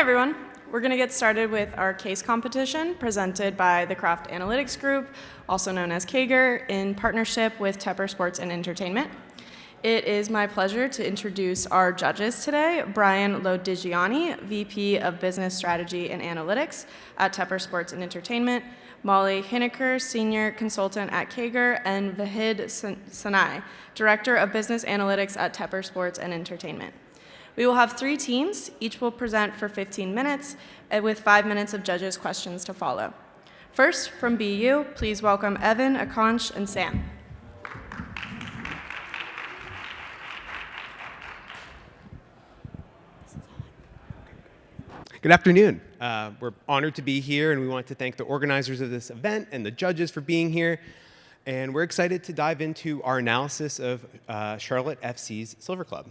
everyone. We're going to get started with our case competition presented by the Craft Analytics Group, also known as KAGR, in partnership with Tepper Sports Entertainment. It is my pleasure to introduce our judges today, Brian Lodigiani, VP of Business Strategy and Analytics at Tepper Sports Entertainment, Molly Hineker, Senior Consultant at KAGR, and Vahid Sanai, Director of Business Analytics at Tepper Sports and Entertainment. We will have 3 teams. Each will present for 15 minutes, with 5 minutes of judges' questions to follow. First, from BU, please welcome Evan, Akansh, and Sam. Good afternoon. We're honored to be here, and we want to thank the organizers of this event and the judges for being here. And we're excited to dive into our analysis of Charlotte FC's Silver Club.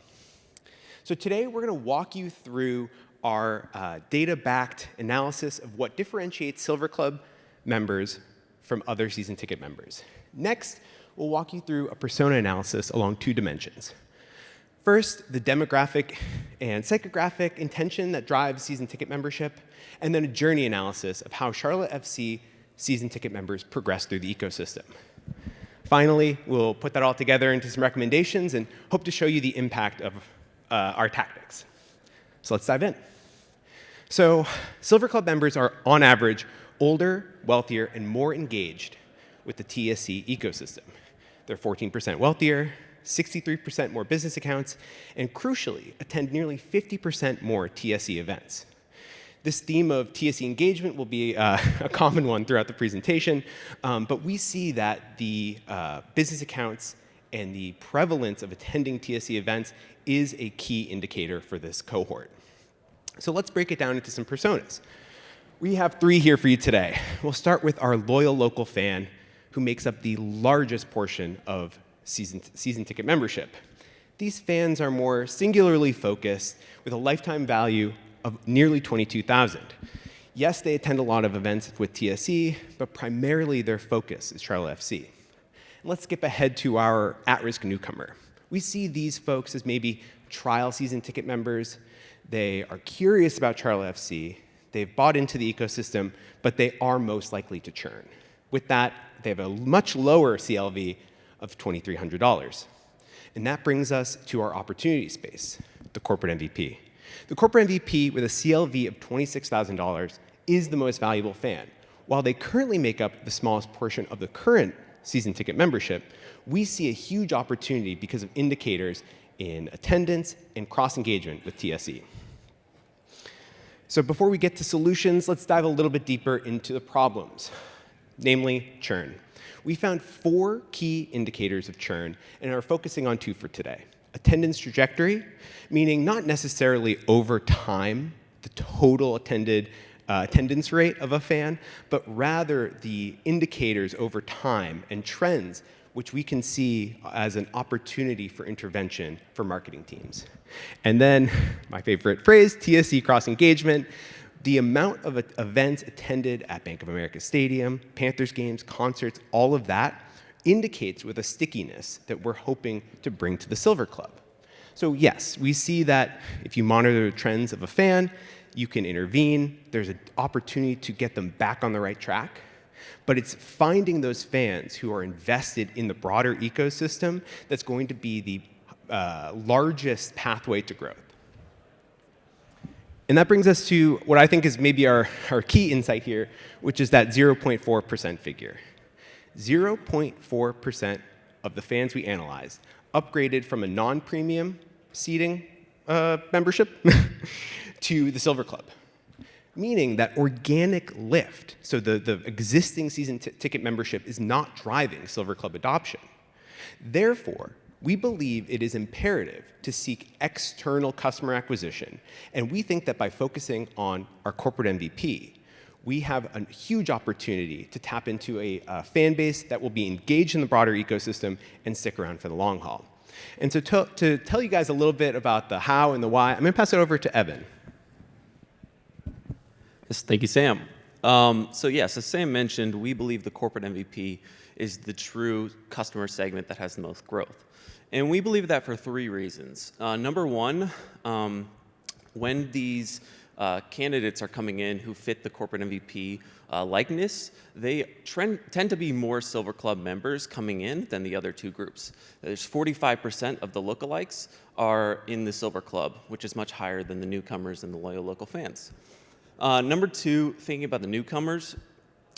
So today, we're going to walk you through our data-backed analysis of what differentiates Silver Club members from other season ticket members. Next, we'll walk you through a persona analysis along 2 dimensions. First, the demographic and psychographic intention that drives season ticket membership, and then a journey analysis of how Charlotte FC season ticket members progress through the ecosystem. Finally, we'll put that all together into some recommendations and hope to show you the impact of our tactics. So let's dive in. So Silver Club members are, on average, older, wealthier, and more engaged with the TSC ecosystem. They're 14% wealthier, 63% more business accounts, and crucially, attend nearly 50% more TSE events. This theme of TSE engagement will be a common one throughout the presentation, but we see that the business accounts and the prevalence of attending TSE events is a key indicator for this cohort. So let's break it down into some personas. We have 3 here for you today. We'll start with our loyal local fan, who makes up the largest portion of season ticket membership. These fans are more singularly focused with a lifetime value of nearly $22,000. Yes, they attend a lot of events with TSE, but primarily their focus is Charlotte FC. Let's skip ahead to our at-risk newcomer. We see these folks as maybe trial season ticket members. They are curious about Charlotte FC. They've bought into the ecosystem, but they are most likely to churn. With that, they have a much lower CLV of $2,300. And that brings us to our opportunity space, the corporate MVP. The corporate MVP with a CLV of $26,000 is the most valuable fan. While they currently make up the smallest portion of the current season ticket membership, we see a huge opportunity because of indicators in attendance and cross-engagement with TSE. So before we get to solutions, let's dive a little bit deeper into the problems, namely churn. We found 4 key indicators of churn and are focusing on 2 for today. Attendance trajectory, meaning not necessarily over time, the total attendance rate of a fan, but rather the indicators over time and trends, which we can see as an opportunity for intervention for marketing teams. And then, my favorite phrase, TSE cross-engagement, the amount of events attended at Bank of America Stadium, Panthers games, concerts, all of that indicates with a stickiness that we're hoping to bring to the Silver Club. So yes, we see that if you monitor the trends of a fan, you can intervene. There's an opportunity to get them back on the right track. But it's finding those fans who are invested in the broader ecosystem that's going to be the largest pathway to growth. And that brings us to what I think is maybe our key insight here, which is that 0.4% figure. 0.4% of the fans we analyzed upgraded from a non-premium seating membership to the Silver Club, meaning that organic lift, so the existing season ticket membership is not driving Silver Club adoption. Therefore, we believe it is imperative to seek external customer acquisition, and we think that by focusing on our corporate MVP, we have a huge opportunity to tap into a fan base that will be engaged in the broader ecosystem and stick around for the long haul. And so to tell you guys a little bit about the how and the why, I'm going to pass it over to Evan. Yes, thank you, Sam. So yes, as Sam mentioned, we believe the corporate MVP is the true customer segment that has the most growth. And we believe that for 3 reasons. Number one, when these candidates are coming in who fit the corporate MVP likeness, they tend to be more Silver Club members coming in than the other two groups. There's 45% of the lookalikes are in the Silver Club, which is much higher than the newcomers and the loyal local fans. Number two, thinking about the newcomers,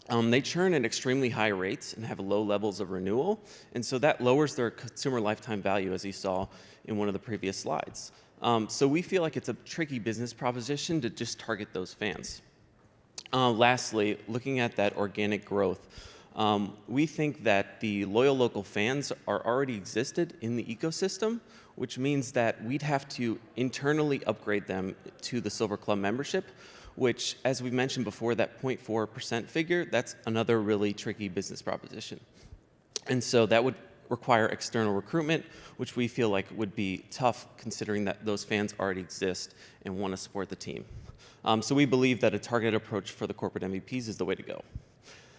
they churn at extremely high rates and have low levels of renewal, and so that lowers their consumer lifetime value, as you saw in one of the previous slides. So we feel like it's a tricky business proposition to just target those fans. Lastly, looking at that organic growth, we think that the loyal local fans are already existed in the ecosystem, which means that we'd have to internally upgrade them to the Silver Club membership, which, as we mentioned before, that 0.4% figure, that's another really tricky business proposition. And so that would require external recruitment, which we feel like would be tough considering that those fans already exist and want to support the team. So we believe that a targeted approach for the corporate MVPs is the way to go.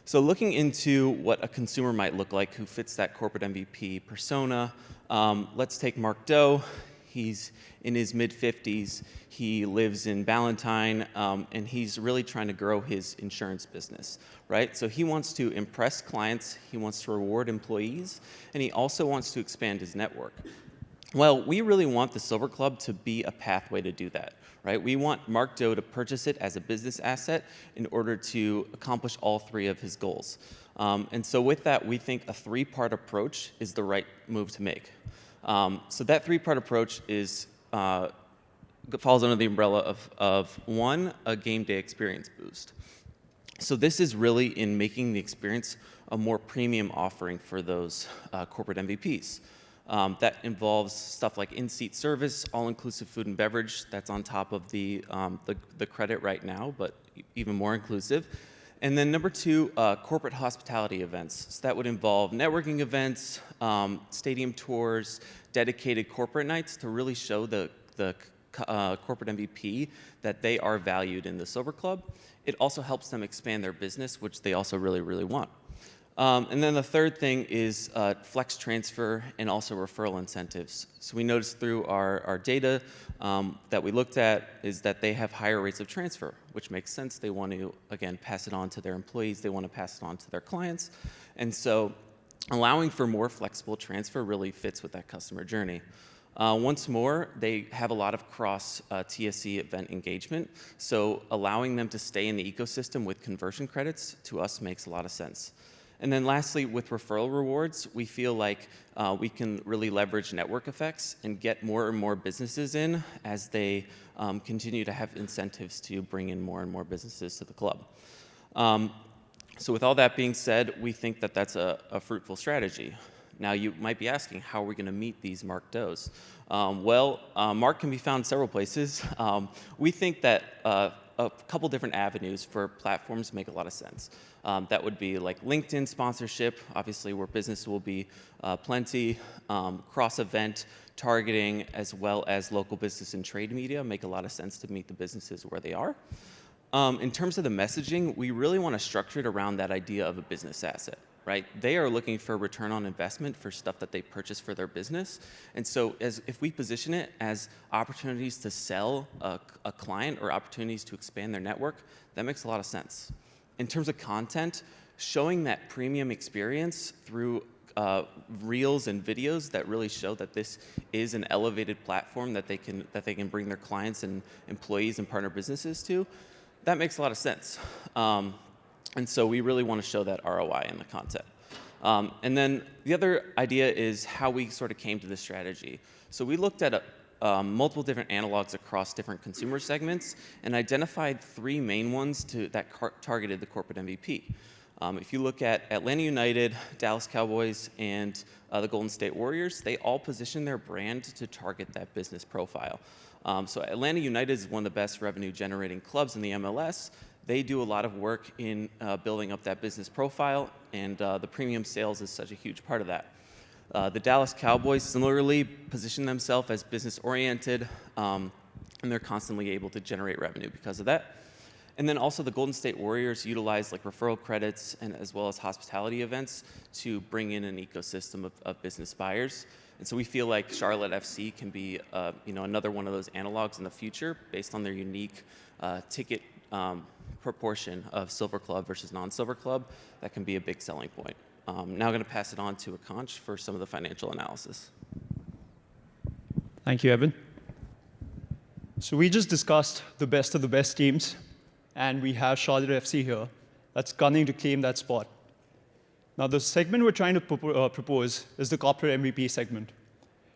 So looking into what a consumer might look like who fits that corporate MVP persona, let's take Mark Doe. He's in his mid-50s. He lives in Ballantyne, and he's really trying to grow his insurance business, right? So he wants to impress clients, he wants to reward employees, and he also wants to expand his network. Well, we really want the Silver Club to be a pathway to do that, right? We want Mark Doe to purchase it as a business asset in order to accomplish all three of his goals. And so with that, we think a three-part approach is the right move to make. So that three-part approach is falls under the umbrella of one, a game day experience boost. So this is really in making the experience a more premium offering for those corporate MVPs. That involves stuff like in-seat service, all-inclusive food and beverage. That's on top of the credit right now, but even more inclusive. And then number two, corporate hospitality events. So that would involve networking events, stadium tours, dedicated corporate nights to really show the corporate MVP that they are valued in the Silver Club. It also helps them expand their business, which they also really, really want. And then the third thing is flex transfer and also referral incentives. So we noticed through our data that we looked at is that they have higher rates of transfer, which makes sense. They want to, again, pass it on to their employees. They want to pass it on to their clients. And so allowing for more flexible transfer really fits with that customer journey. Once more, they have a lot of cross TSC event engagement. So allowing them to stay in the ecosystem with conversion credits to us makes a lot of sense. And then lastly, with referral rewards, we feel like we can really leverage network effects and get more and more businesses in as they continue to have incentives to bring in more and more businesses to the club. So with all that being said, we think that that's a fruitful strategy. Now you might be asking, how are we going to meet these Mark Does? Mark can be found several places. We think that a couple different avenues for platforms make a lot of sense. That would be like LinkedIn sponsorship, obviously where business will be plenty, cross-event targeting, as well as local business and trade media make a lot of sense to meet the businesses where they are. In terms of the messaging, we really want to structure it around that idea of a business asset. Right? They are looking for return on investment for stuff that they purchase for their business. And so if we position it as opportunities to sell a client or opportunities to expand their network, that makes a lot of sense. In terms of content, showing that premium experience through reels and videos that really show that this is an elevated platform that they can bring their clients and employees and partner businesses to, that makes a lot of sense. And so we really want to show that ROI in the content. And then the other idea is how we sort of came to this strategy. So we looked at multiple different analogs across different consumer segments and identified three main ones that targeted the corporate MVP. If you look at Atlanta United, Dallas Cowboys, and the Golden State Warriors, they all position their brand to target that business profile. So Atlanta United is one of the best revenue generating clubs in the MLS. They do a lot of work in building up that business profile, and the premium sales is such a huge part of that. The Dallas Cowboys similarly position themselves as business-oriented, and they're constantly able to generate revenue because of that. And then also the Golden State Warriors utilize like referral credits and as well as hospitality events to bring in an ecosystem of business buyers. And so we feel like Charlotte FC can be another one of those analogs in the future based on their unique ticket proportion of Silver Club versus non-Silver Club, that can be a big selling point. Now I'm going to pass it on to Akansh for some of the financial analysis. Thank you, Evan. So we just discussed the best of the best teams, and we have Charlotte FC here that's gunning to claim that spot. Now, the segment we're trying to propose is the corporate MVP segment.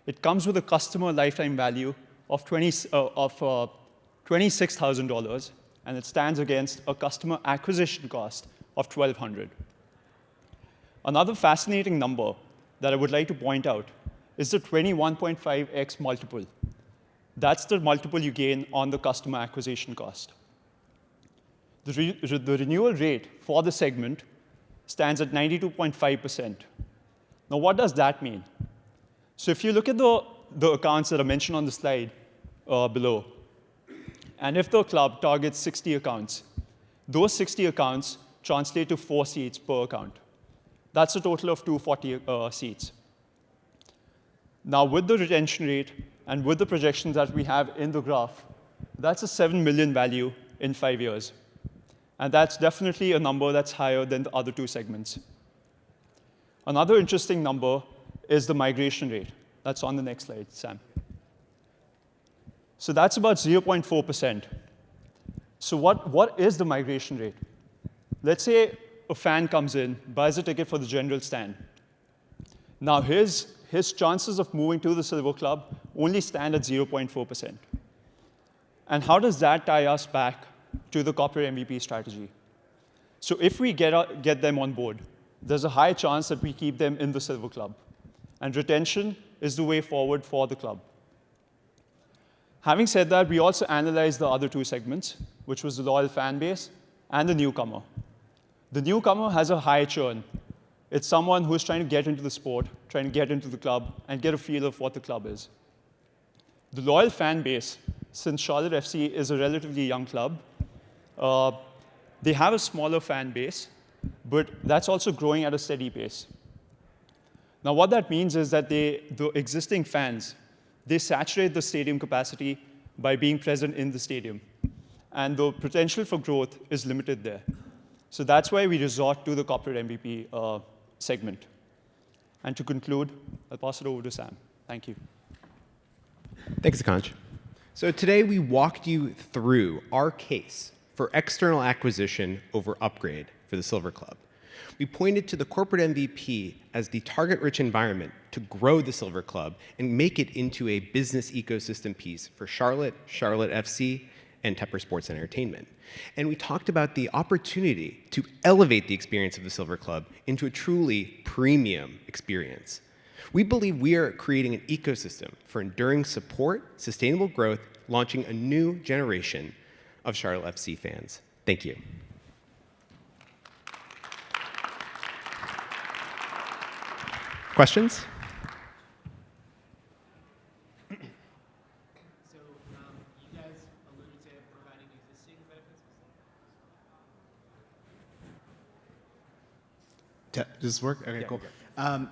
It comes with a customer lifetime value of $26,000, and it stands against a customer acquisition cost of $1,200. Another fascinating number that I would like to point out is the 21.5x multiple. That's the multiple you gain on the customer acquisition cost. The renewal rate for the segment stands at 92.5%. Now, what does that mean? So if you look at the accounts that are mentioned on the slide below, and if the club targets 60 accounts, those 60 accounts translate to 4 seats per account. That's a total of 240 seats. Now, with the retention rate and with the projections that we have in the graph, that's a 7 million value in 5 years. And that's definitely a number that's higher than the other two segments. Another interesting number is the migration rate. That's on the next slide, Sam. So that's about 0.4%. So what is the migration rate? Let's say a fan comes in, buys a ticket for the general stand. Now, his chances of moving to the Silver Club only stand at 0.4%. And how does that tie us back to the corporate MVP strategy? So if we get them on board, there's a high chance that we keep them in the Silver Club. And retention is the way forward for the club. Having said that, we also analyzed the other two segments, which was the loyal fan base and the newcomer. The newcomer has a high churn. It's someone who's trying to get into the sport, trying to get into the club, and get a feel of what the club is. The loyal fan base, since Charlotte FC is a relatively young club, they have a smaller fan base, but that's also growing at a steady pace. Now, what that means is that the existing fans, they saturate the stadium capacity by being present in the stadium. And the potential for growth is limited there. So that's why we resort to the corporate MVP segment. And to conclude, I'll pass it over to Sam. Thank you. Thanks, Akansh. So today we walked you through our case for external acquisition over upgrade for the Silver Club. We pointed to the corporate MVP as the target-rich environment to grow the Silver Club and make it into a business ecosystem piece for Charlotte, Charlotte FC, and Tepper Sports Entertainment. And we talked about the opportunity to elevate the experience of the Silver Club into a truly premium experience. We believe we are creating an ecosystem for enduring support, sustainable growth, launching a new generation of Charlotte FC fans. Thank you. Questions? So you guys alluded to providing existing benefits? Does this work? Okay, cool.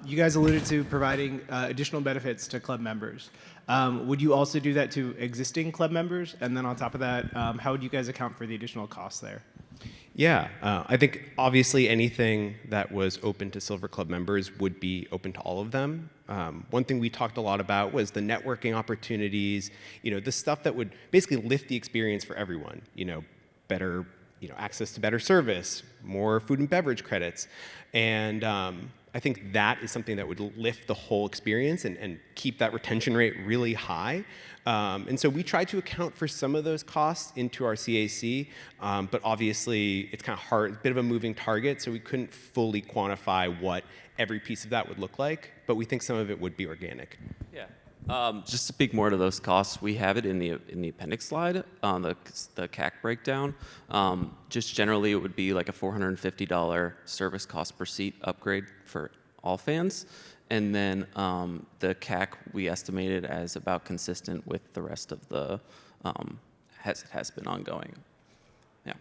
You guys alluded to providing additional benefits to club members. Would you also do that to existing club members? And then on top of that, how would you guys account for the additional costs there? Yeah, I think obviously anything that was open to Silver Club members would be open to all of them. One thing we talked a lot about was the networking opportunities, the stuff that would basically lift the experience for everyone, better, access to better service, more food and beverage credits. And I think that is something that would lift the whole experience and keep that retention rate really high. And so we try to account for some of those costs into our CAC, but obviously it's kind of hard, a bit of a moving target, so we couldn't fully quantify what every piece of that would look like, but we think some of it would be organic. Yeah. Just to speak more to those costs, we have it in the appendix slide on the CAC breakdown. Just generally, it would be like a $450 service cost per seat upgrade for all fans. And then the CAC we estimated as about consistent with the rest of the has been ongoing. Yeah.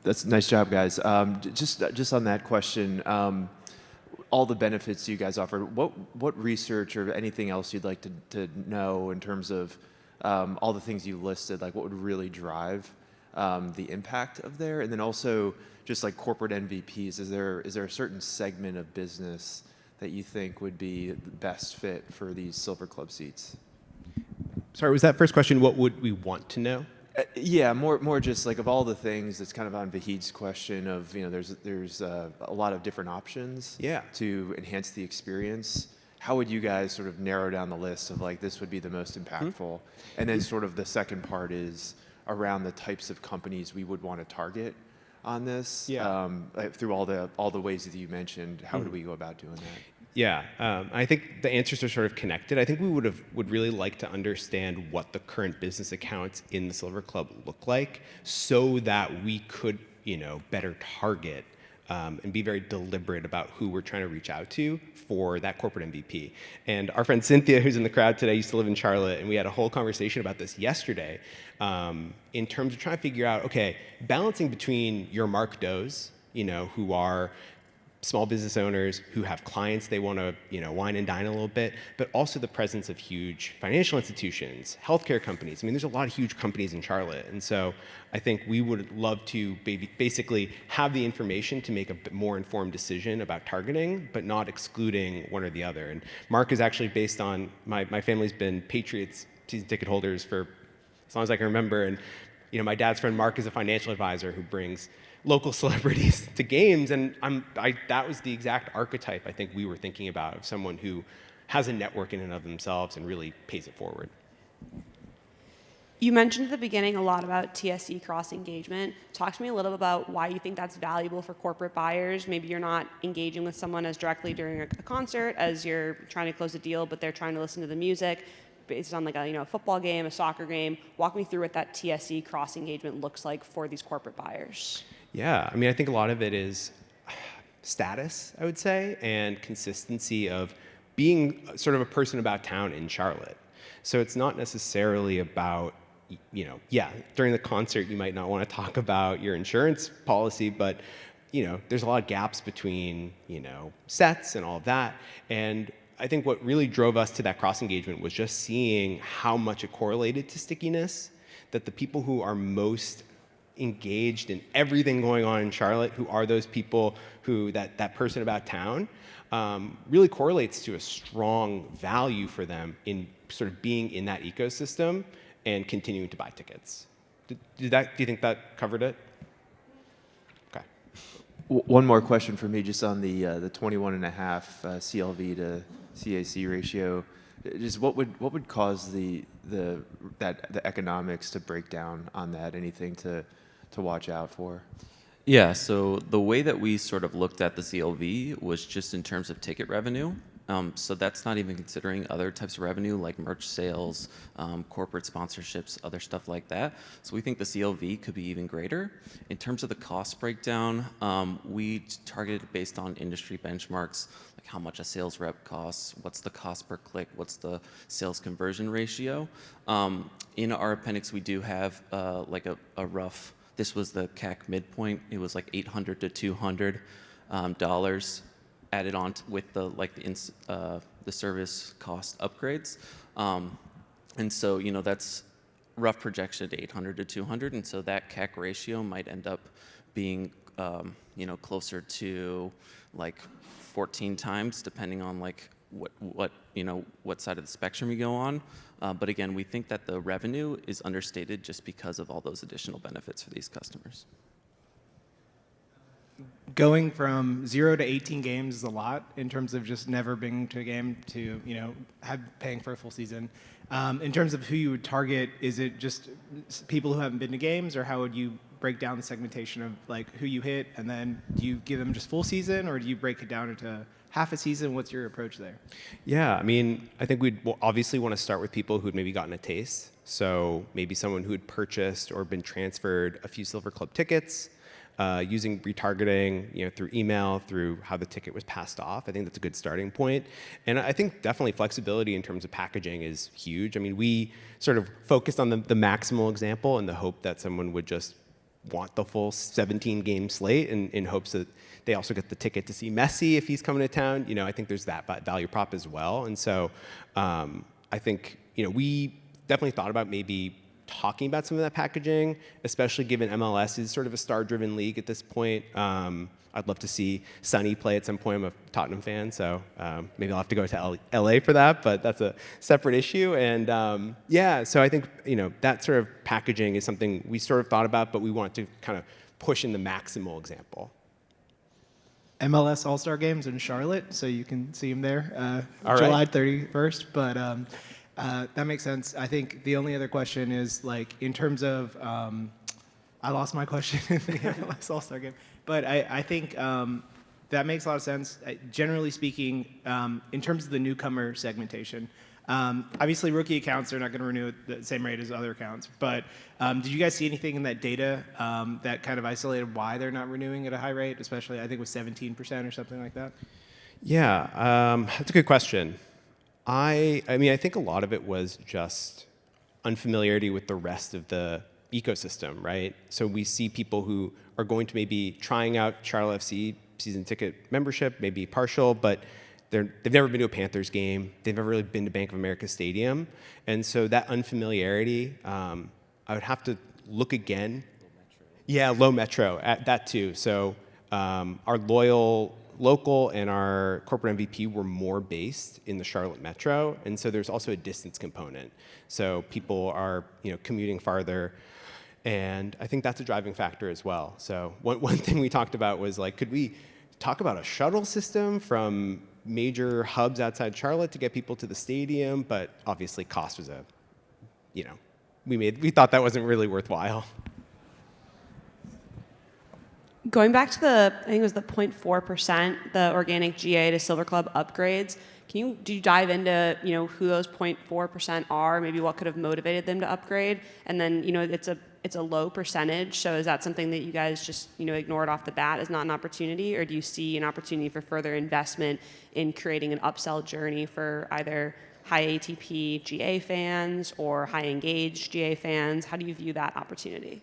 That's nice job, guys. Just on that question, all the benefits you guys offer. What research or anything else you'd like to know in terms of all the things you listed? Like, what would really drive the impact of there? And then also, just like corporate MVPs, is there a certain segment of business that you think would be the best fit for these Silver Club seats? Sorry, was that first question, what would we want to know? Yeah, more just like of all the things, it's kind of on Vahid's question of, there's a lot of different options to enhance the experience. How would you guys sort of narrow down the list of like, this would be the most impactful? And then sort of the second part is around the types of companies we would want to target on this. Through all the ways that you mentioned, how do we go about doing that? Yeah, I think the answers are sort of connected. I think we would really like to understand what the current business accounts in the Silver Club look like, so that we could, better target and be very deliberate about who we're trying to reach out to for that corporate MVP. And our friend Cynthia, who's in the crowd today, used to live in Charlotte, and we had a whole conversation about this yesterday, in terms of trying to figure out, okay, balancing between your Mark Does, who are small business owners who have clients they want to, wine and dine a little bit, but also the presence of huge financial institutions, healthcare companies. I mean, there's a lot of huge companies in Charlotte. And so I think we would love to basically have the information to make a bit more informed decision about targeting, but not excluding one or the other. And Mark is actually based on, my family's been Patriots season ticket holders for as long as I can remember. And my dad's friend Mark is a financial advisor who brings local celebrities to games, and that was the exact archetype I think we were thinking about, of someone who has a network in and of themselves and really pays it forward. You mentioned at the beginning a lot about TSE cross-engagement. Talk to me a little bit about why you think that's valuable for corporate buyers. Maybe you're not engaging with someone as directly during a concert as you're trying to close a deal, but they're trying to listen to the music based on like a football game, a soccer game. Walk me through what that TSE cross-engagement looks like for these corporate buyers. Yeah, I mean, I think a lot of it is status, I would say, and consistency of being sort of a person about town in Charlotte. So it's not necessarily about, during the concert you might not want to talk about your insurance policy, but there's a lot of gaps between, sets and all of that. And I think what really drove us to that cross-engagement was just seeing how much it correlated to stickiness, that the people who are most engaged in everything going on in Charlotte, who are those people who, that person about town, really correlates to a strong value for them in sort of being in that ecosystem and continuing to buy tickets. Do you think that covered it? Okay. One more question for me, just on the 21.5 CLV to CAC ratio. Just what would cause the economics to break down on that? Anything to watch out for? Yeah, so the way that we sort of looked at the CLV was just in terms of ticket revenue. So that's not even considering other types of revenue like merch sales, corporate sponsorships, other stuff like that. So we think the CLV could be even greater. In terms of the cost breakdown, we targeted based on industry benchmarks, like how much a sales rep costs, what's the cost per click, what's the sales conversion ratio. In our appendix, we do have like a rough, this was the CAC midpoint. It was like $800 to $200 added on with the service cost upgrades, and so that's rough projection to 800 to 200, and so that CAC ratio might end up being closer to like 14 times, depending on like what side of the spectrum you go on. But again, we think that the revenue is understated just because of all those additional benefits for these customers. Going from 0 to 18 games is a lot in terms of just never being to a game to paying for a full season. In terms of who you would target, is it just people who haven't been to games, or how would you break down the segmentation of like who you hit, and then do you give them just full season, or do you break it down into half a season? What's your approach there? Yeah, I mean, I think we'd obviously want to start with people who'd maybe gotten a taste. So maybe someone who had purchased or been transferred a few Silver Club tickets, using retargeting, through email, through how the ticket was passed off. I think that's a good starting point. And I think definitely flexibility in terms of packaging is huge. I mean, we sort of focused on the maximal example in the hope that someone would just want the full 17-game slate in hopes that they also get the ticket to see Messi if he's coming to town. I think there's that value prop as well. And so I think, we definitely thought about maybe talking about some of that packaging, especially given MLS is sort of a star-driven league at this point. I'd love to see Sonny play at some point. I'm a Tottenham fan, so maybe I'll have to go to LA for that, but that's a separate issue. And yeah, so I think that sort of packaging is something we sort of thought about, but we want to kind of push in the maximal example. MLS All-Star Games in Charlotte, so you can see him there All July right. 31st. But that makes sense. I think the only other question is, like, in terms of, I lost my question in the MLS All-Star Game, but I think that makes a lot of sense. Generally speaking, in terms of the newcomer segmentation, obviously rookie accounts are not going to renew at the same rate as other accounts, but did you guys see anything in that data that kind of isolated why they're not renewing at a high rate, especially I think it was 17% or something like that? Yeah, that's a good question. I mean, I think a lot of it was just unfamiliarity with the rest of the ecosystem, right? So we see people who are going to maybe trying out Charlotte FC season ticket membership, maybe partial, but they've never been to a Panthers game. They've never really been to Bank of America Stadium. And so that unfamiliarity, I would have to look again. Yeah, low metro, at that too. So our local and our corporate MVP were more based in the Charlotte metro. And so there's also a distance component. So people are commuting farther. And I think that's a driving factor as well. So one thing we talked about was, like, could we talk about a shuttle system from major hubs outside Charlotte to get people to the stadium? But obviously cost was we thought that wasn't really worthwhile. Going back to I think it was the 0.4%, the organic GA to Silver Club upgrades. Do you dive into who those 0.4% are? Maybe what could have motivated them to upgrade? And then it's a low percentage. So is that something that you guys just ignored off the bat as not an opportunity, or do you see an opportunity for further investment in creating an upsell journey for either high ATP GA fans or high engaged GA fans? How do you view that opportunity?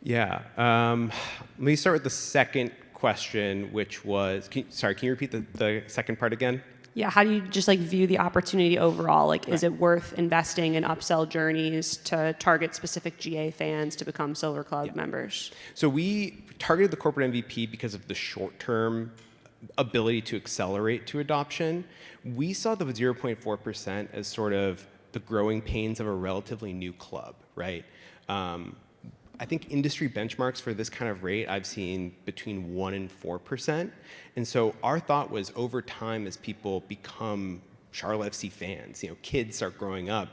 Yeah. Let me start with the second question, which was, can you repeat the second part again? Yeah, how do you just view the opportunity overall? Is it worth investing in upsell journeys to target specific GA fans to become Silver Club members? So we targeted the corporate MVP because of the short-term ability to accelerate to adoption. We saw the 0.4% as sort of the growing pains of a relatively new club, right? I think industry benchmarks for this kind of rate I've seen between 1% and 4%. And so our thought was, over time, as people become Charlotte FC fans, kids start growing up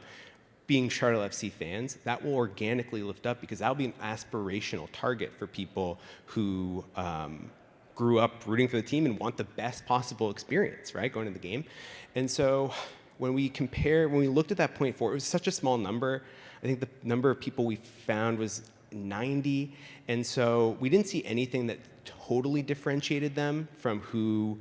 being Charlotte FC fans, that will organically lift up, because that'll be an aspirational target for people who grew up rooting for the team and want the best possible experience, right, going to the game. And so when we looked at that 0.4, it was such a small number. I think the number of people we found was 90, and so we didn't see anything that totally differentiated them from who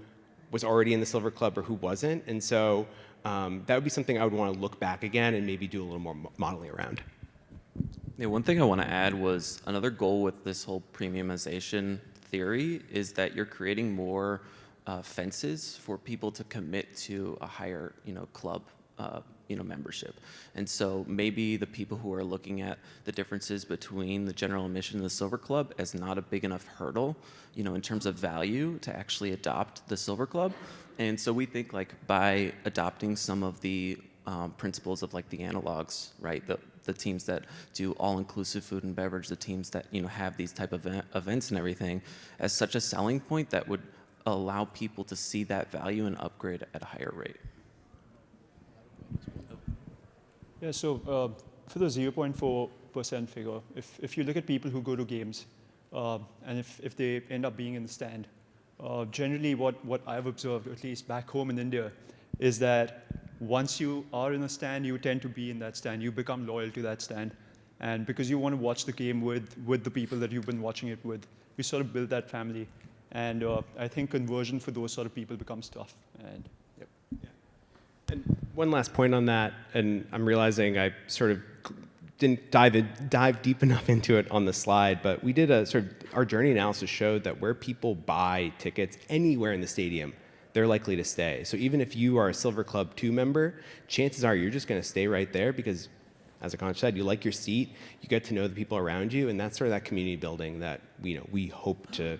was already in the Silver Club or who wasn't, and so that would be something I would want to look back again and maybe do a little more modeling around. Yeah, one thing I want to add was another goal with this whole premiumization theory is that you're creating more fences for people to commit to a higher club membership. And so maybe the people who are looking at the differences between the general admission and the Silver Club as not a big enough hurdle, in terms of value to actually adopt the Silver Club. And so we think, by adopting some of the principles of the analogs, right? The teams that do all-inclusive food and beverage, the teams that have these type of events and everything, as such a selling point that would allow people to see that value and upgrade at a higher rate. Yeah, so for the 0.4% figure, if you look at people who go to games, and if they end up being in the stand, generally what I've observed, at least back home in India, is that once you are in a stand, you tend to be in that stand. You become loyal to that stand. And because you want to watch the game with the people that you've been watching it with, you sort of build that family. And I think conversion for those sort of people becomes tough. And yep. And one last point on that, and I'm realizing I sort of didn't dive deep enough into it on the slide, but we did a sort of, our journey analysis showed that where people buy tickets anywhere in the stadium, they're likely to stay. So even if you are a Silver Club 2 member, chances are you're just going to stay right there because, as Akansh said, you like your seat, you get to know the people around you, and that's sort of that community building that we hope to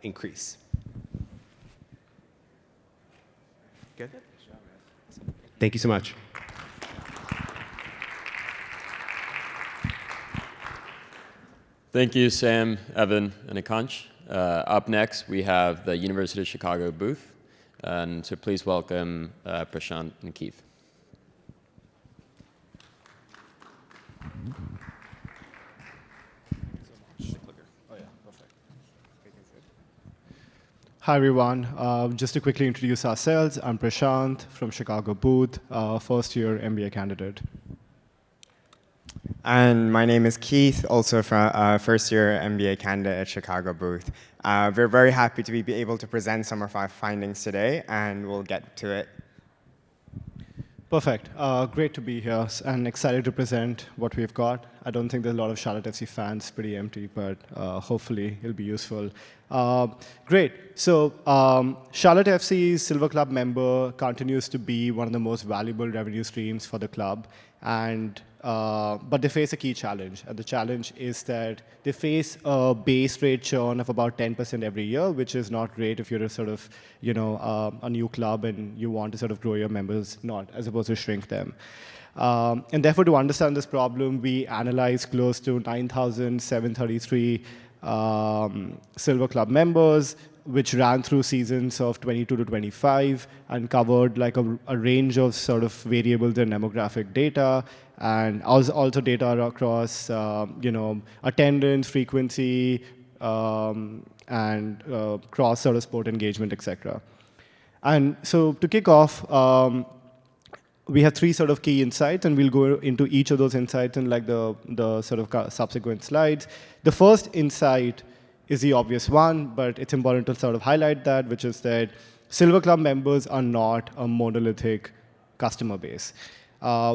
increase. Good. Thank you so much. Thank you, Sam, Evan, and Akansh. Up next, we have the University of Chicago booth. And so please welcome Prashant and Keith. Hi, everyone. Just to quickly introduce ourselves, I'm Prashant from Chicago booth, first-year MBA candidate. And my name is Keith, also from first-year MBA candidate at Chicago booth. We're very happy to be able to present some of our findings today, and we'll get to it. Perfect. Great to be here and excited to present what we've got. I don't think there's a lot of Charlotte FC fans, pretty empty, but hopefully it'll be useful. Great. So Charlotte FC's Silver Club member continues to be one of the most valuable revenue streams for the club, and but they face a key challenge. And the challenge is that they face a base rate churn of about 10% every year, which is not great if you're a sort of, a new club and you want to sort of grow your members, not as opposed to shrink them. And therefore, to understand this problem, we analyzed close to 9,733 Silver Club members, which ran through seasons of 22 to 25 and covered like a range of sort of variables and demographic data, and also data across attendance, frequency, and cross sort of sport engagement, etc. And so to kick off, we have three sort of key insights, and we'll go into each of those insights in like the sort of subsequent slides. The first insight is the obvious one, but it's important to sort of highlight that, which is that Silver Club members are not a monolithic customer base.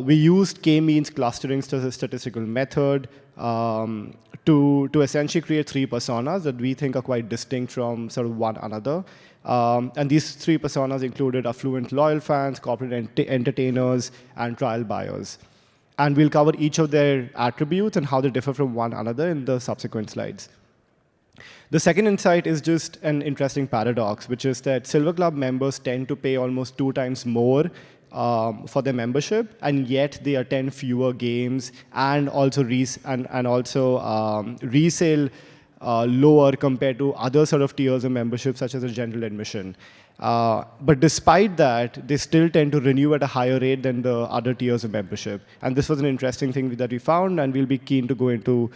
We used K-means clustering statistical method to essentially create three personas that we think are quite distinct from sort of one another. And these three personas included affluent loyal fans, corporate entertainers, and trial buyers. And we'll cover each of their attributes and how they differ from one another in the subsequent slides. The second insight is just an interesting paradox, which is that Silver Club members tend to pay almost 2 times more for their membership, and yet they attend fewer games and also resale lower compared to other sort of tiers of membership, such as a general admission. But despite that, they still tend to renew at a higher rate than the other tiers of membership. And this was an interesting thing that we found, and we'll be keen to go into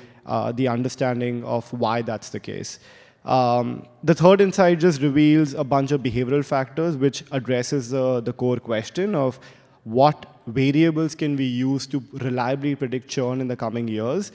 the understanding of why that's the case. The third insight just reveals a bunch of behavioral factors, which addresses the core question of what variables can we use to reliably predict churn in the coming years.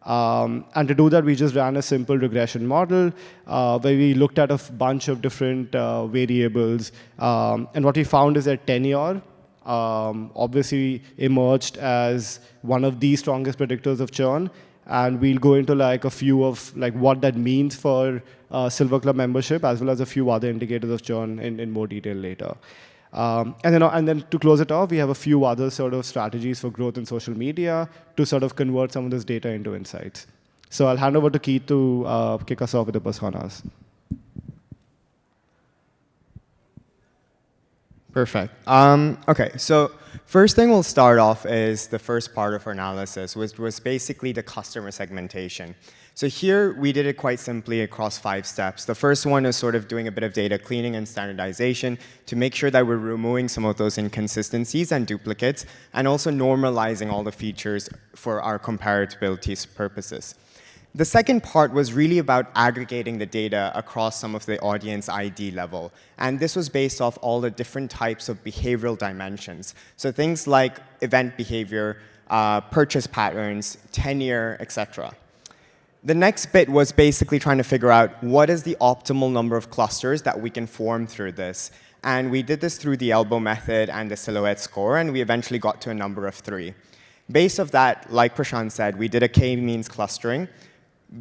And to do that, we just ran a simple regression model where we looked at a bunch of different variables. And what we found is that tenure obviously emerged as one of the strongest predictors of churn. And we'll go into like a few of like what that means for Silver Club membership, as well as a few other indicators of churn in more detail later. And then to close it off, we have a few other sort of strategies for growth in social media to sort of convert some of this data into insights. So I'll hand over to Keith to kick us off with the personas. Perfect. OK, so first thing we'll start off is the first part of our analysis, which was basically the customer segmentation. So here, we did it quite simply across 5 steps. The first one is sort of doing a bit of data cleaning and standardization to make sure that we're removing some of those inconsistencies and duplicates, and also normalizing all the features for our comparability purposes. The second part was really about aggregating the data across some of the audience ID level. And this was based off all the different types of behavioral dimensions. So things like event behavior, purchase patterns, tenure, etc. The next bit was basically trying to figure out what is the optimal number of clusters that we can form through this. And we did this through the elbow method and the silhouette score, and we eventually got to a number of 3. Based off that, like Prashant said, we did a k-means clustering,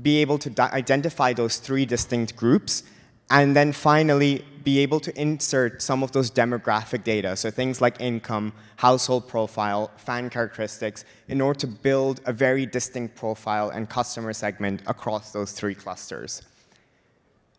be able to identify those 3 distinct groups, and then finally be able to insert some of those demographic data, so things like income, household profile, fan characteristics, in order to build a very distinct profile and customer segment across those 3 clusters.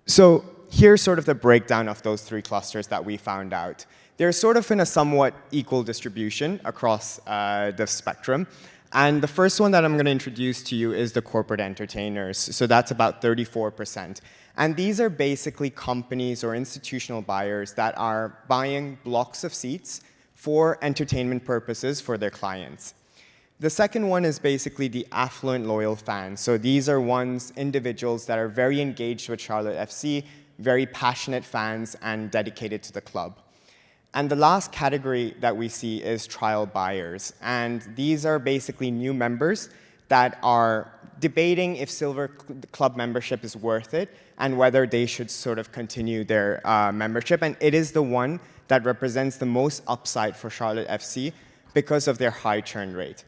So here's sort of the breakdown of those 3 clusters that we found out. They're sort of in a somewhat equal distribution across the spectrum. And the first one that I'm going to introduce to you is the corporate entertainers. So that's about 34%. And these are basically companies or institutional buyers that are buying blocks of seats for entertainment purposes for their clients. The second one is basically the affluent loyal fans. So these are individuals that are very engaged with Charlotte FC, very passionate fans, and dedicated to the club. And the last category that we see is trial buyers. And these are basically new members that are debating if Silver Club membership is worth it and whether they should sort of continue their membership. And it is the one that represents the most upside for Charlotte FC because of their high churn rate.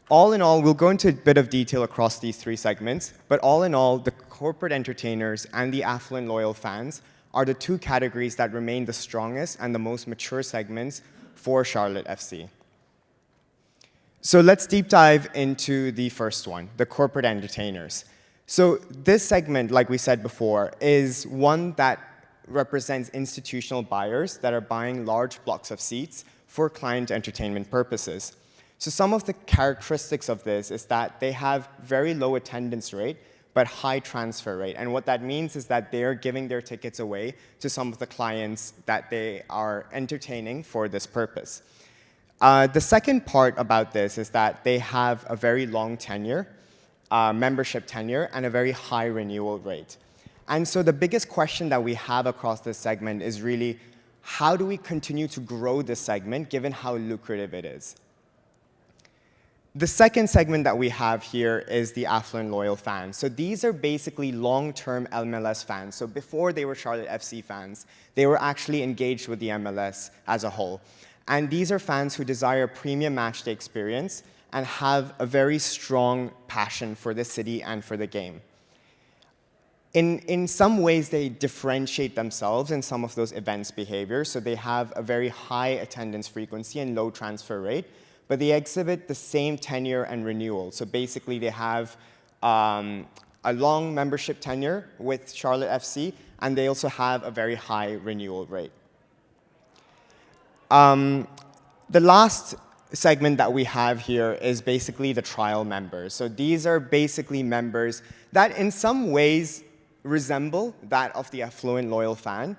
All in all, we'll go into a bit of detail across these 3 segments, but all in all, the corporate entertainers and the affluent loyal fans are the 2 categories that remain the strongest and the most mature segments for Charlotte FC. So let's deep dive into the first one, the corporate entertainers. So this segment, like we said before, is one that represents institutional buyers that are buying large blocks of seats for client entertainment purposes. So some of the characteristics of this is that they have very low attendance rate, but high transfer rate. And what that means is that they are giving their tickets away to some of the clients that they are entertaining for this purpose. The second part about this is that they have a very long tenure, membership tenure, and a very high renewal rate. And so the biggest question that we have across this segment is really, how do we continue to grow this segment given how lucrative it is? The second segment that we have here is the affluent loyal fans. So these are basically long-term MLS fans. So before they were Charlotte FC fans, they were actually engaged with the MLS as a whole. And these are fans who desire a premium matchday experience and have a very strong passion for the city and for the game. In some ways, they differentiate themselves in some of those events behaviors. So they have a very high attendance frequency and low transfer rate, but they exhibit the same tenure and renewal. So basically, they have a long membership tenure with Charlotte FC, and they also have a very high renewal rate. The last segment that we have here is basically the trial members. So these are basically members that in some ways resemble that of the affluent loyal fan,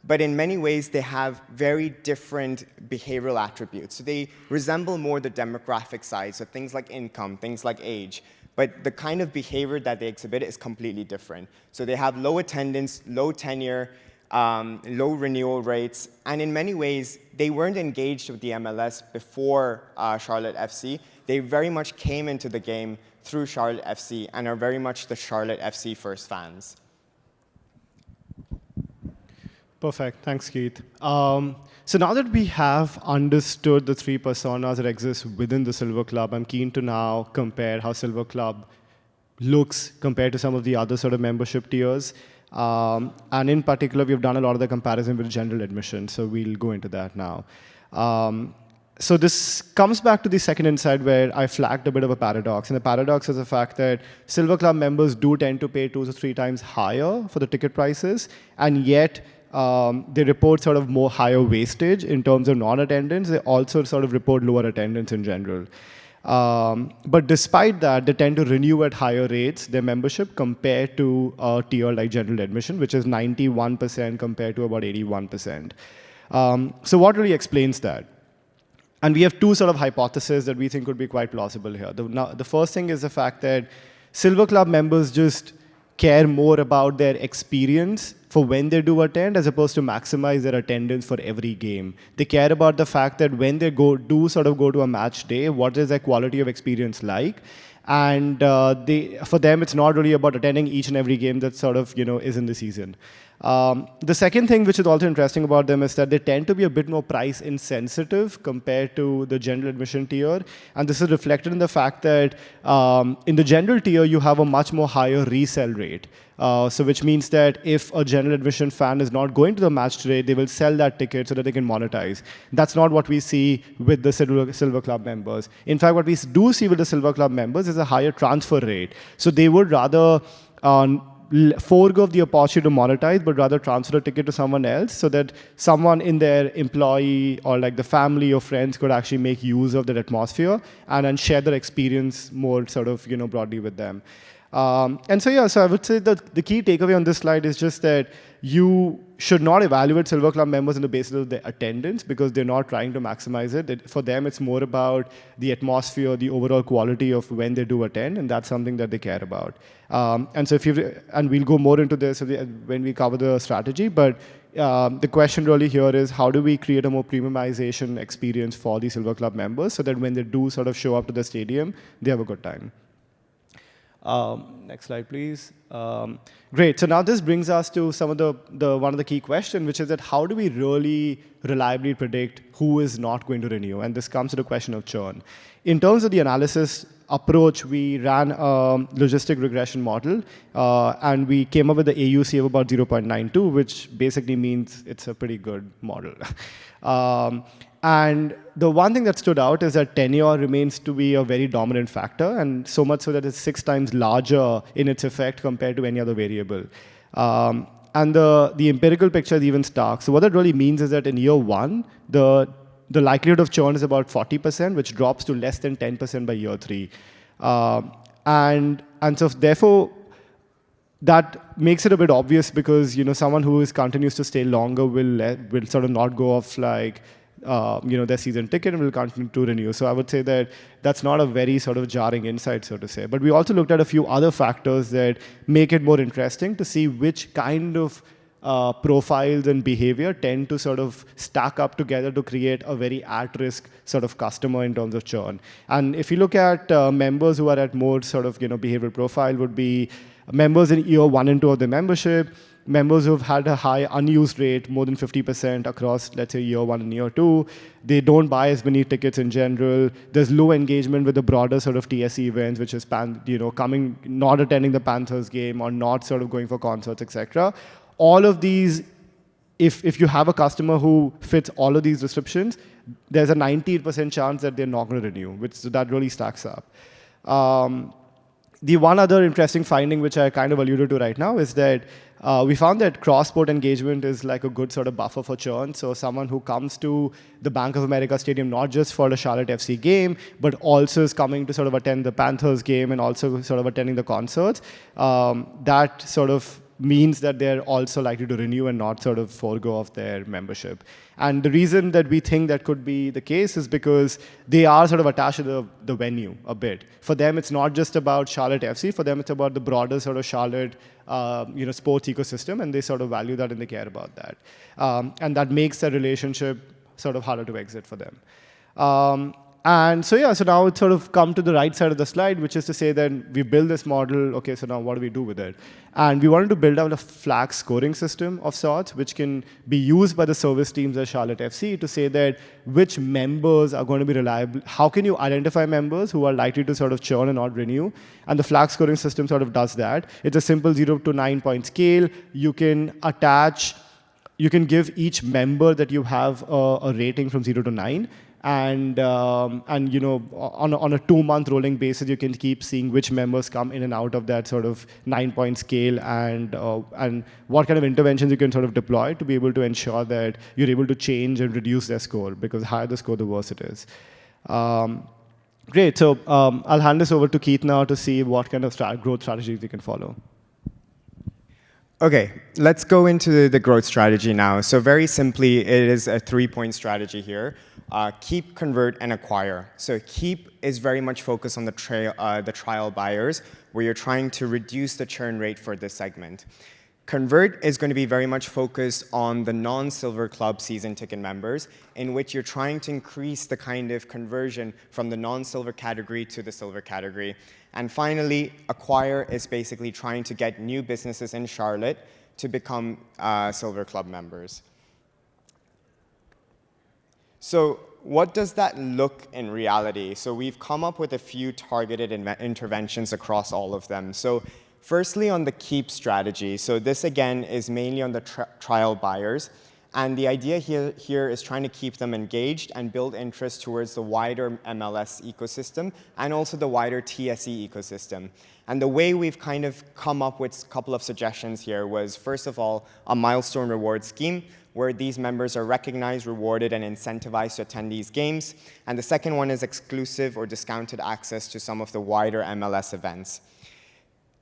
but in many ways they have very different behavioral attributes. So they resemble more the demographic side, so things like income, things like age, but the kind of behavior that they exhibit is completely different. So they have low attendance, low tenure, low renewal rates, and in many ways, they weren't engaged with the MLS before Charlotte FC. They very much came into the game through Charlotte FC and are very much the Charlotte FC first fans. Perfect. Thanks, Keith. So now that we have understood the 3 personas that exist within the Silver Club, I'm keen to now compare how Silver Club looks compared to some of the other sort of membership tiers. And in particular, we've done a lot of the comparison with general admission, so we'll go into that now. So this comes back to the second insight where I flagged a bit of a paradox. And the paradox is the fact that Silver Club members do tend to pay 2 to 3 times higher for the ticket prices, and yet they report sort of more higher wastage in terms of non-attendance. They also sort of report lower attendance in general. But despite that, they tend to renew at higher rates their membership compared to a tier like general admission, which is 91% compared to about 81%. So what really explains that? And we have 2 sort of hypotheses that we think could be quite plausible here. The first thing is the fact that Silver Club members just care more about their experience for when they do attend, as opposed to maximize their attendance for every game. They care about the fact that when they do sort of go to a match day, what is their quality of experience like? And for them, it's not really about attending each and every game that sort of is in the season. The second thing which is also interesting about them is that they tend to be a bit more price insensitive compared to the general admission tier. And this is reflected in the fact that in the general tier, you have a much more higher resale rate. So which means that if a general admission fan is not going to the match today, they will sell that ticket so that they can monetize. That's not what we see with the Silver Club members. In fact, what we do see with the Silver Club members is a higher transfer rate. So they would rather forego the opportunity to monetize, but rather transfer a ticket to someone else so that someone in their employee or like the family or friends could actually make use of that atmosphere and share their experience more sort of broadly with them. And so I would say that the key takeaway on this slide is just that you should not evaluate Silver Club members on the basis of their attendance because they're not trying to maximize it. For them, it's more about the atmosphere, the overall quality of when they do attend, and that's something that they care about. And so and we'll go more into this when we cover the strategy, but the question really here is how do we create a more premiumization experience for the Silver Club members so that when they do sort of show up to the stadium, they have a good time. Next slide, please. Great. So now this brings us to some of one of the key questions, which is that how do we really reliably predict who is not going to renew? And this comes to the question of churn. In terms of the analysis approach, we ran a logistic regression model, and we came up with the AUC of about 0.92, which basically means it's a pretty good model. And the one thing that stood out is that tenure remains to be a very dominant factor, and so much so that it's 6 times larger in its effect compared to any other variable. And the empirical picture is even stark. So what that really means is that in year 1, the likelihood of churn is about 40%, which drops to less than 10% by year 3. And so therefore, that makes it a bit obvious because someone who continues to stay longer will sort of not go off like their season ticket and will continue to renew. So I would say that that's not a very sort of jarring insight, so to say. But we also looked at a few other factors that make it more interesting to see which kind of profiles and behavior tend to sort of stack up together to create a very at-risk sort of customer in terms of churn. And if you look at members who are at more sort of behavioral profile would be members in year 1 and 2 of the membership, members who've had a high unused rate, more than 50% across, let's say, year 1 and year 2. They don't buy as many tickets in general. There's low engagement with the broader sort of TSE events, which is not attending the Panthers game or not sort of going for concerts, etc. All of these, if you have a customer who fits all of these descriptions, there's a 98% chance that they're not going to renew, that really stacks up. The one other interesting finding, which I kind of alluded to right now, is that we found that cross-sport engagement is like a good sort of buffer for churn. So someone who comes to the Bank of America Stadium, not just for the Charlotte FC game, but also is coming to sort of attend the Panthers game and also sort of attending the concerts, that sort of means that they're also likely to renew and not sort of forego of their membership. And the reason that we think that could be the case is because they are sort of attached to the venue a bit. For them, it's not just about Charlotte FC. For them, it's about the broader sort of Charlotte sports ecosystem, and they sort of value that and they care about that. And that makes the relationship sort of harder to exit for them. And so now it's sort of come to the right side of the slide, which is to say that we build this model. Okay, so now what do we do with it? And we wanted to build out a flag scoring system of sorts, which can be used by the service teams at Charlotte FC to say that which members are going to be reliable. How can you identify members who are likely to sort of churn and not renew? And the flag scoring system sort of does that. It's a simple 0 to 9 point scale. You can give each member that you have a rating from 0 to 9. And on a 2-month rolling basis, you can keep seeing which members come in and out of that sort of 9-point scale and what kind of interventions you can sort of deploy to be able to ensure that you're able to change and reduce their score, because the higher the score, the worse it is. Great. So I'll hand this over to Keith now to see what kind of growth strategies we can follow. Okay, let's go into the growth strategy now. So very simply, it is a 3-point strategy here. Keep, convert, and acquire. So keep is very much focused on the trial buyers, where you're trying to reduce the churn rate for this segment. Convert is going to be very much focused on the non-Silver Club season ticket members, in which you're trying to increase the kind of conversion from the non-Silver category to the Silver category. And finally, Acquire is basically trying to get new businesses in Charlotte to become Silver Club members. So what does that look in reality? So we've come up with a few targeted interventions across all of them. So firstly, on the keep strategy. So this, again, is mainly on the trial buyers. And the idea here is trying to keep them engaged and build interest towards the wider MLS ecosystem and also the wider TSE ecosystem. And the way we've kind of come up with a couple of suggestions here was, first of all, a milestone reward scheme, where these members are recognized, rewarded, and incentivized to attend these games. And the second one is exclusive or discounted access to some of the wider MLS events.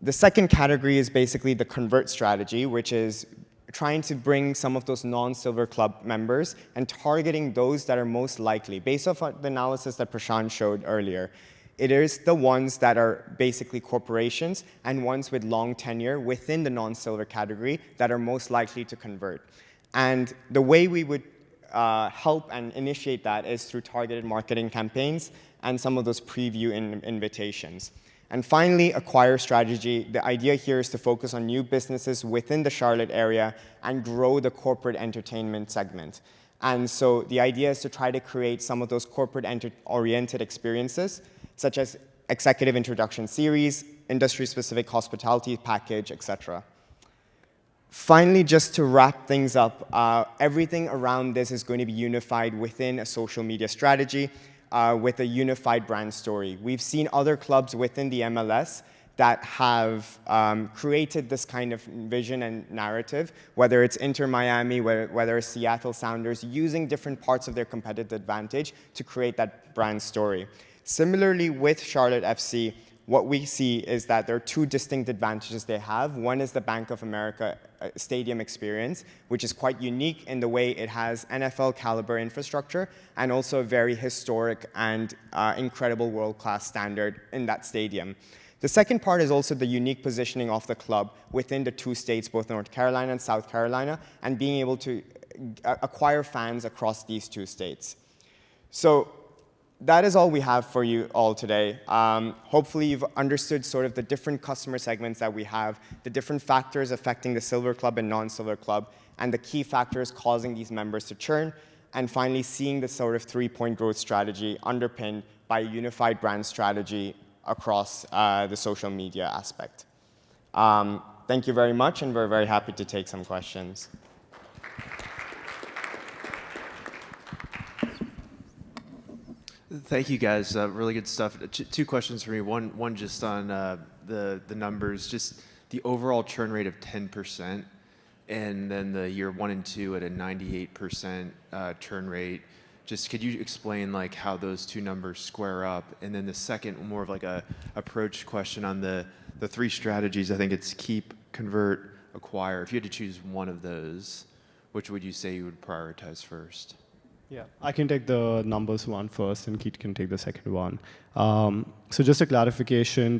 The second category is basically the convert strategy, which is trying to bring some of those non-Silver Club members and targeting those that are most likely, based off the analysis that Prashant showed earlier. It is the ones that are basically corporations and ones with long tenure within the non-Silver category that are most likely to convert. And the way we would help and initiate that is through targeted marketing campaigns and some of those preview invitations. And finally, Acquire strategy. The idea here is to focus on new businesses within the Charlotte area and grow the corporate entertainment segment. And so the idea is to try to create some of those corporate-oriented experiences, such as executive introduction series, industry-specific hospitality package, etc. Finally, just to wrap things up, everything around this is going to be unified within a social media strategy with a unified brand story. We've seen other clubs within the MLS that have created this kind of vision and narrative, whether it's Inter Miami, whether it's Seattle Sounders, using different parts of their competitive advantage to create that brand story. Similarly, with Charlotte FC, what we see is that there are two distinct advantages they have. One is the Bank of America stadium experience, which is quite unique in the way it has NFL caliber infrastructure and also a very historic and incredible world-class standard in that stadium. The second part is also the unique positioning of the club within the two states, both North Carolina and South Carolina, and being able to acquire fans across these two states. So that is all we have for you all today. Hopefully you've understood sort of the different customer segments that we have, the different factors affecting the Silver Club and non-Silver Club, and the key factors causing these members to churn, and finally seeing the sort of three-point growth strategy underpinned by a unified brand strategy across the social media aspect. Thank you very much, and we're very happy to take some questions. Thank you, guys. Really good stuff. Two questions for me. One just on the numbers, just the overall churn rate of 10%, and then the year 1 and 2 at a 98% churn rate. Just could you explain like how those two numbers square up? And then the second, more of like a approach question on the three strategies. I think it's keep, convert, acquire. If you had to choose one of those, which would you say you would prioritize first? Yeah, I can take the numbers one first, and Keith can take the second one. So just a clarification,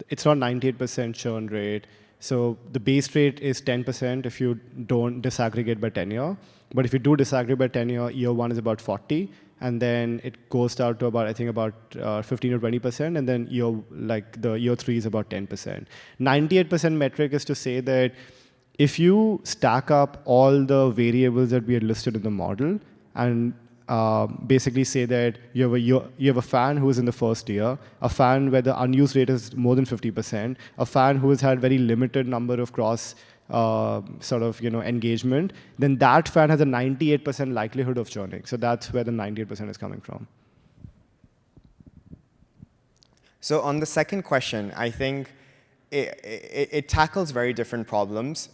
it's not 98% churn rate. So the base rate is 10% if you don't disaggregate by tenure. But if you do disaggregate by tenure, year 1 is about 40, and then it goes down to about, I think, about 15 or 20%, and then year 3 is about 10%. 98% metric is to say that if you stack up all the variables that we had listed in the model, and basically say that you have a fan who is in the first year, a fan where the unused rate is more than 50%, a fan who has had very limited number of cross engagement, then that fan has a 98% likelihood of churning. So that's where the 98% is coming from. So on the second question, I think it tackles very different problems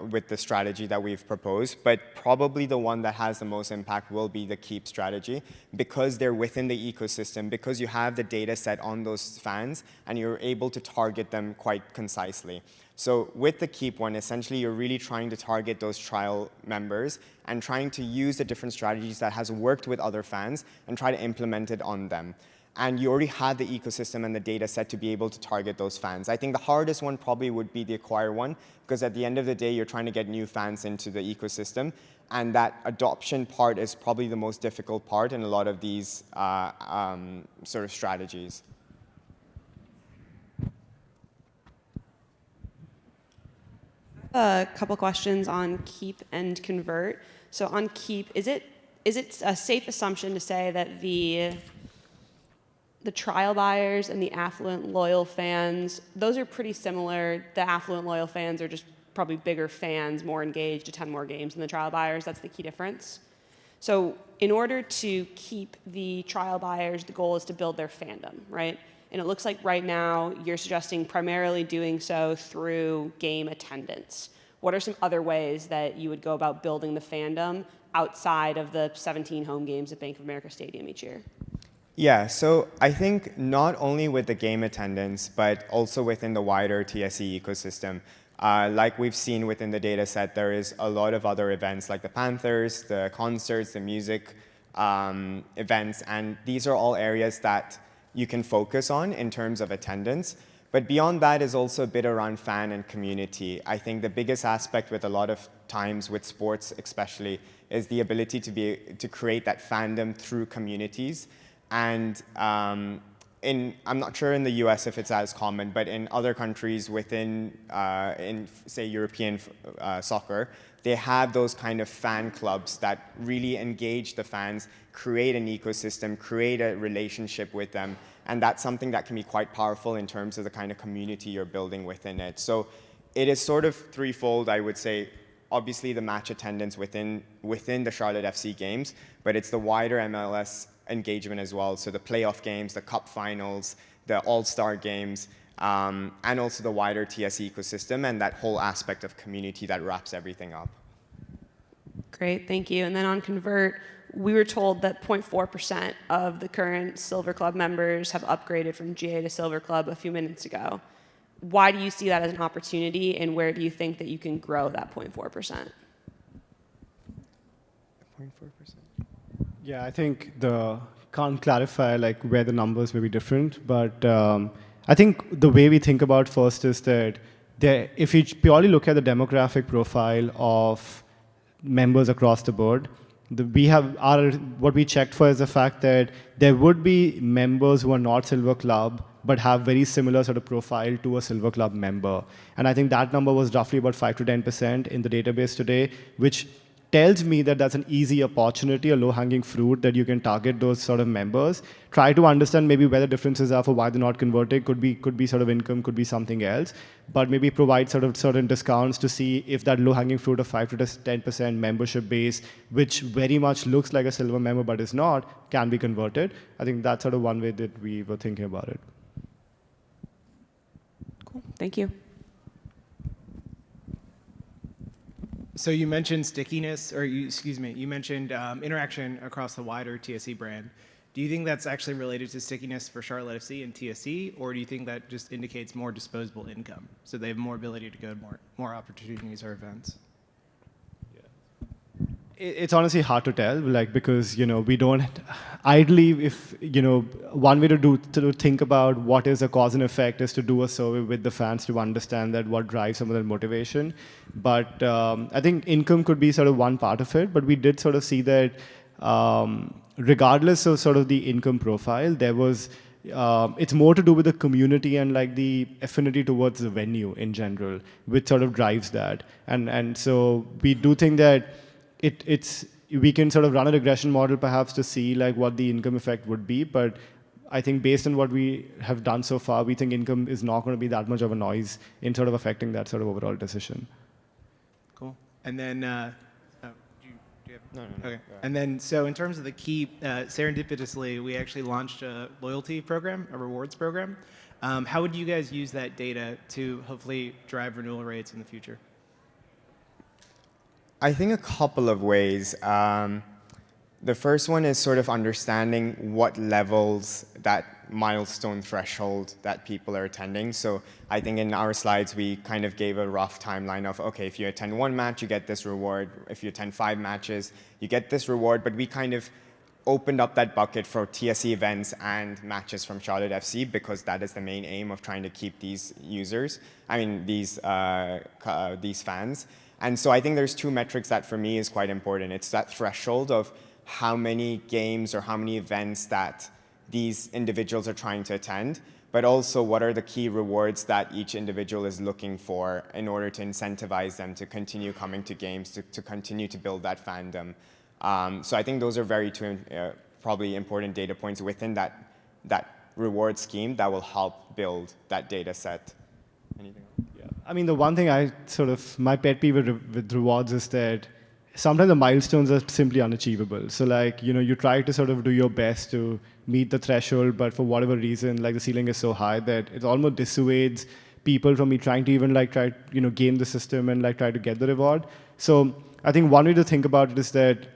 with the strategy that we've proposed, but probably the one that has the most impact will be the keep strategy, because they're within the ecosystem, because you have the data set on those fans, and you're able to target them quite concisely. So with the keep one, essentially you're really trying to target those trial members and trying to use the different strategies that has worked with other fans and try to implement it on them. and you already had the ecosystem and the data set to be able to target those fans. I think the hardest one probably would be the acquire one, because at the end of the day, you're trying to get new fans into the ecosystem, and that adoption part is probably the most difficult part in a lot of these sort of strategies. A couple questions on keep and convert. So on keep, is it a safe assumption to say that the trial buyers and the affluent loyal fans, those are pretty similar? The affluent loyal fans are just probably bigger fans, more engaged, attend more games than the trial buyers. That's the key difference. So in order to keep the trial buyers, the goal is to build their fandom, right? And it looks like right now you're suggesting primarily doing so through game attendance. What are some other ways that you would go about building the fandom outside of the 17 home games at Bank of America Stadium each year? Yeah, so I think not only with the game attendance, but also within the wider TSE ecosystem. Like we've seen within the data set, there is a lot of other events like the Panthers, the concerts, the music events, and these are all areas that you can focus on in terms of attendance. But beyond that is also a bit around fan and community. I think the biggest aspect with a lot of times with sports especially is the ability to create that fandom through communities. And I'm not sure in the US if it's as common, but in other countries within, in say European soccer, they have those kind of fan clubs that really engage the fans, create an ecosystem, create a relationship with them. And that's something that can be quite powerful in terms of the kind of community you're building within it. So it is sort of threefold, I would say. Obviously the match attendance within the Charlotte FC games, but it's the wider MLS engagement as well. So the playoff games, the cup finals, the all-star games, and also the wider TS ecosystem and that whole aspect of community that wraps everything up. Great, thank you. And then on convert, we were told that 0.4% of the current Silver Club members have upgraded from GA to Silver Club a few minutes ago. Why do you see that as an opportunity, and where do you think that you can grow that 0.4%? 0.4%. Yeah, I think can't clarify like where the numbers may be different, but I think the way we think about first is that if you purely look at the demographic profile of members across the board, what we checked for is the fact that there would be members who are not Silver Club but have very similar sort of profile to a Silver Club member. And I think that number was roughly about 5 to 10% in the database today, which tells me that that's an easy opportunity, a low-hanging fruit that you can target those sort of members. Try to understand maybe where the differences are for why they're not converting. Could be sort of income, could be something else. But maybe provide sort of certain discounts to see if that low-hanging fruit of 5 to 10% membership base, which very much looks like a silver member but is not, can be converted. I think that's sort of one way that we were thinking about it. Cool, thank you. So you mentioned stickiness, or you mentioned interaction across the wider TSE brand. Do you think that's actually related to stickiness for Charlotte FC and TSE, or do you think that just indicates more disposable income, so they have more ability to go to more opportunities or events? It's honestly hard to tell, like, because we don't. Ideally, if one way to think about what is a cause and effect is to do a survey with the fans to understand that what drives some of their motivation. But I think income could be sort of one part of it. But we did sort of see that regardless of sort of the income profile, there was. It's more to do with the community and like the affinity towards the venue in general, which sort of drives that. And so we do think that. We can sort of run a regression model perhaps to see like what the income effect would be, but I think based on what we have done so far, we think income is not going to be that much of a noise in sort of affecting that sort of overall decision. Cool. And then, do you have? No. Okay. And then, so in terms of the key, serendipitously, we actually launched a loyalty program, a rewards program. How would you guys use that data to hopefully drive renewal rates in the future? I think a couple of ways. The first one is sort of understanding what levels that milestone threshold that people are attending. So I think in our slides, we kind of gave a rough timeline of, okay, if you attend 1 match, you get this reward. If you attend 5 matches, you get this reward. But we kind of opened up that bucket for TSE events and matches from Charlotte FC because that is the main aim of trying to keep these users, these fans. And so I think there's two metrics that for me is quite important. It's that threshold of how many games or how many events that these individuals are trying to attend, but also what are the key rewards that each individual is looking for in order to incentivize them to continue coming to games, to continue to build that fandom. So I think those are very two probably important data points within that reward scheme that will help build that data set. Anything else? Yeah. I mean, the one thing my pet peeve with rewards is that sometimes the milestones are simply unachievable. So like, you try to sort of do your best to meet the threshold, but for whatever reason, like the ceiling is so high that it almost dissuades people from me trying to even like game the system and like try to get the reward. So I think one way to think about it is that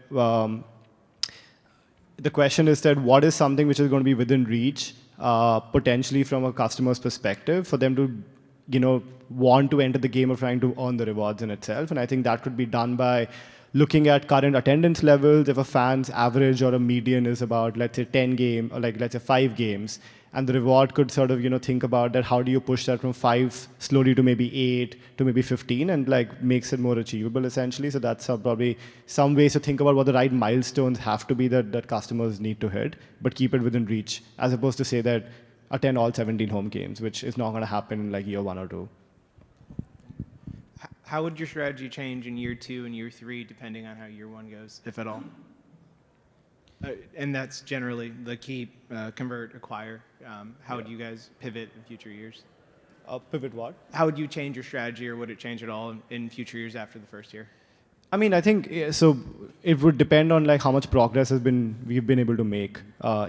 the question is that what is something which is going to be within reach, potentially from a customer's perspective, for them to want to enter the game of trying to earn the rewards in itself. And I think that could be done by looking at current attendance levels. If a fan's average or a median is about, let's say, 10 games, or like, let's say, 5 games, and the reward could sort of, think about that, how do you push that from 5 slowly to maybe 8 to maybe 15, and like makes it more achievable, essentially. So that's probably some ways to think about what the right milestones have to be that customers need to hit, but keep it within reach, as opposed to say that attend all 17 home games, which is not going to happen in like year 1 or 2. How would your strategy change in year 2 and year 3, depending on how year 1 goes, if at all? And that's generally the key, convert, acquire. How would you guys pivot in future years? Pivot what? How would you change your strategy, or would it change at all in future years after the first year? I mean, I think so. It would depend on like how much progress we've been able to make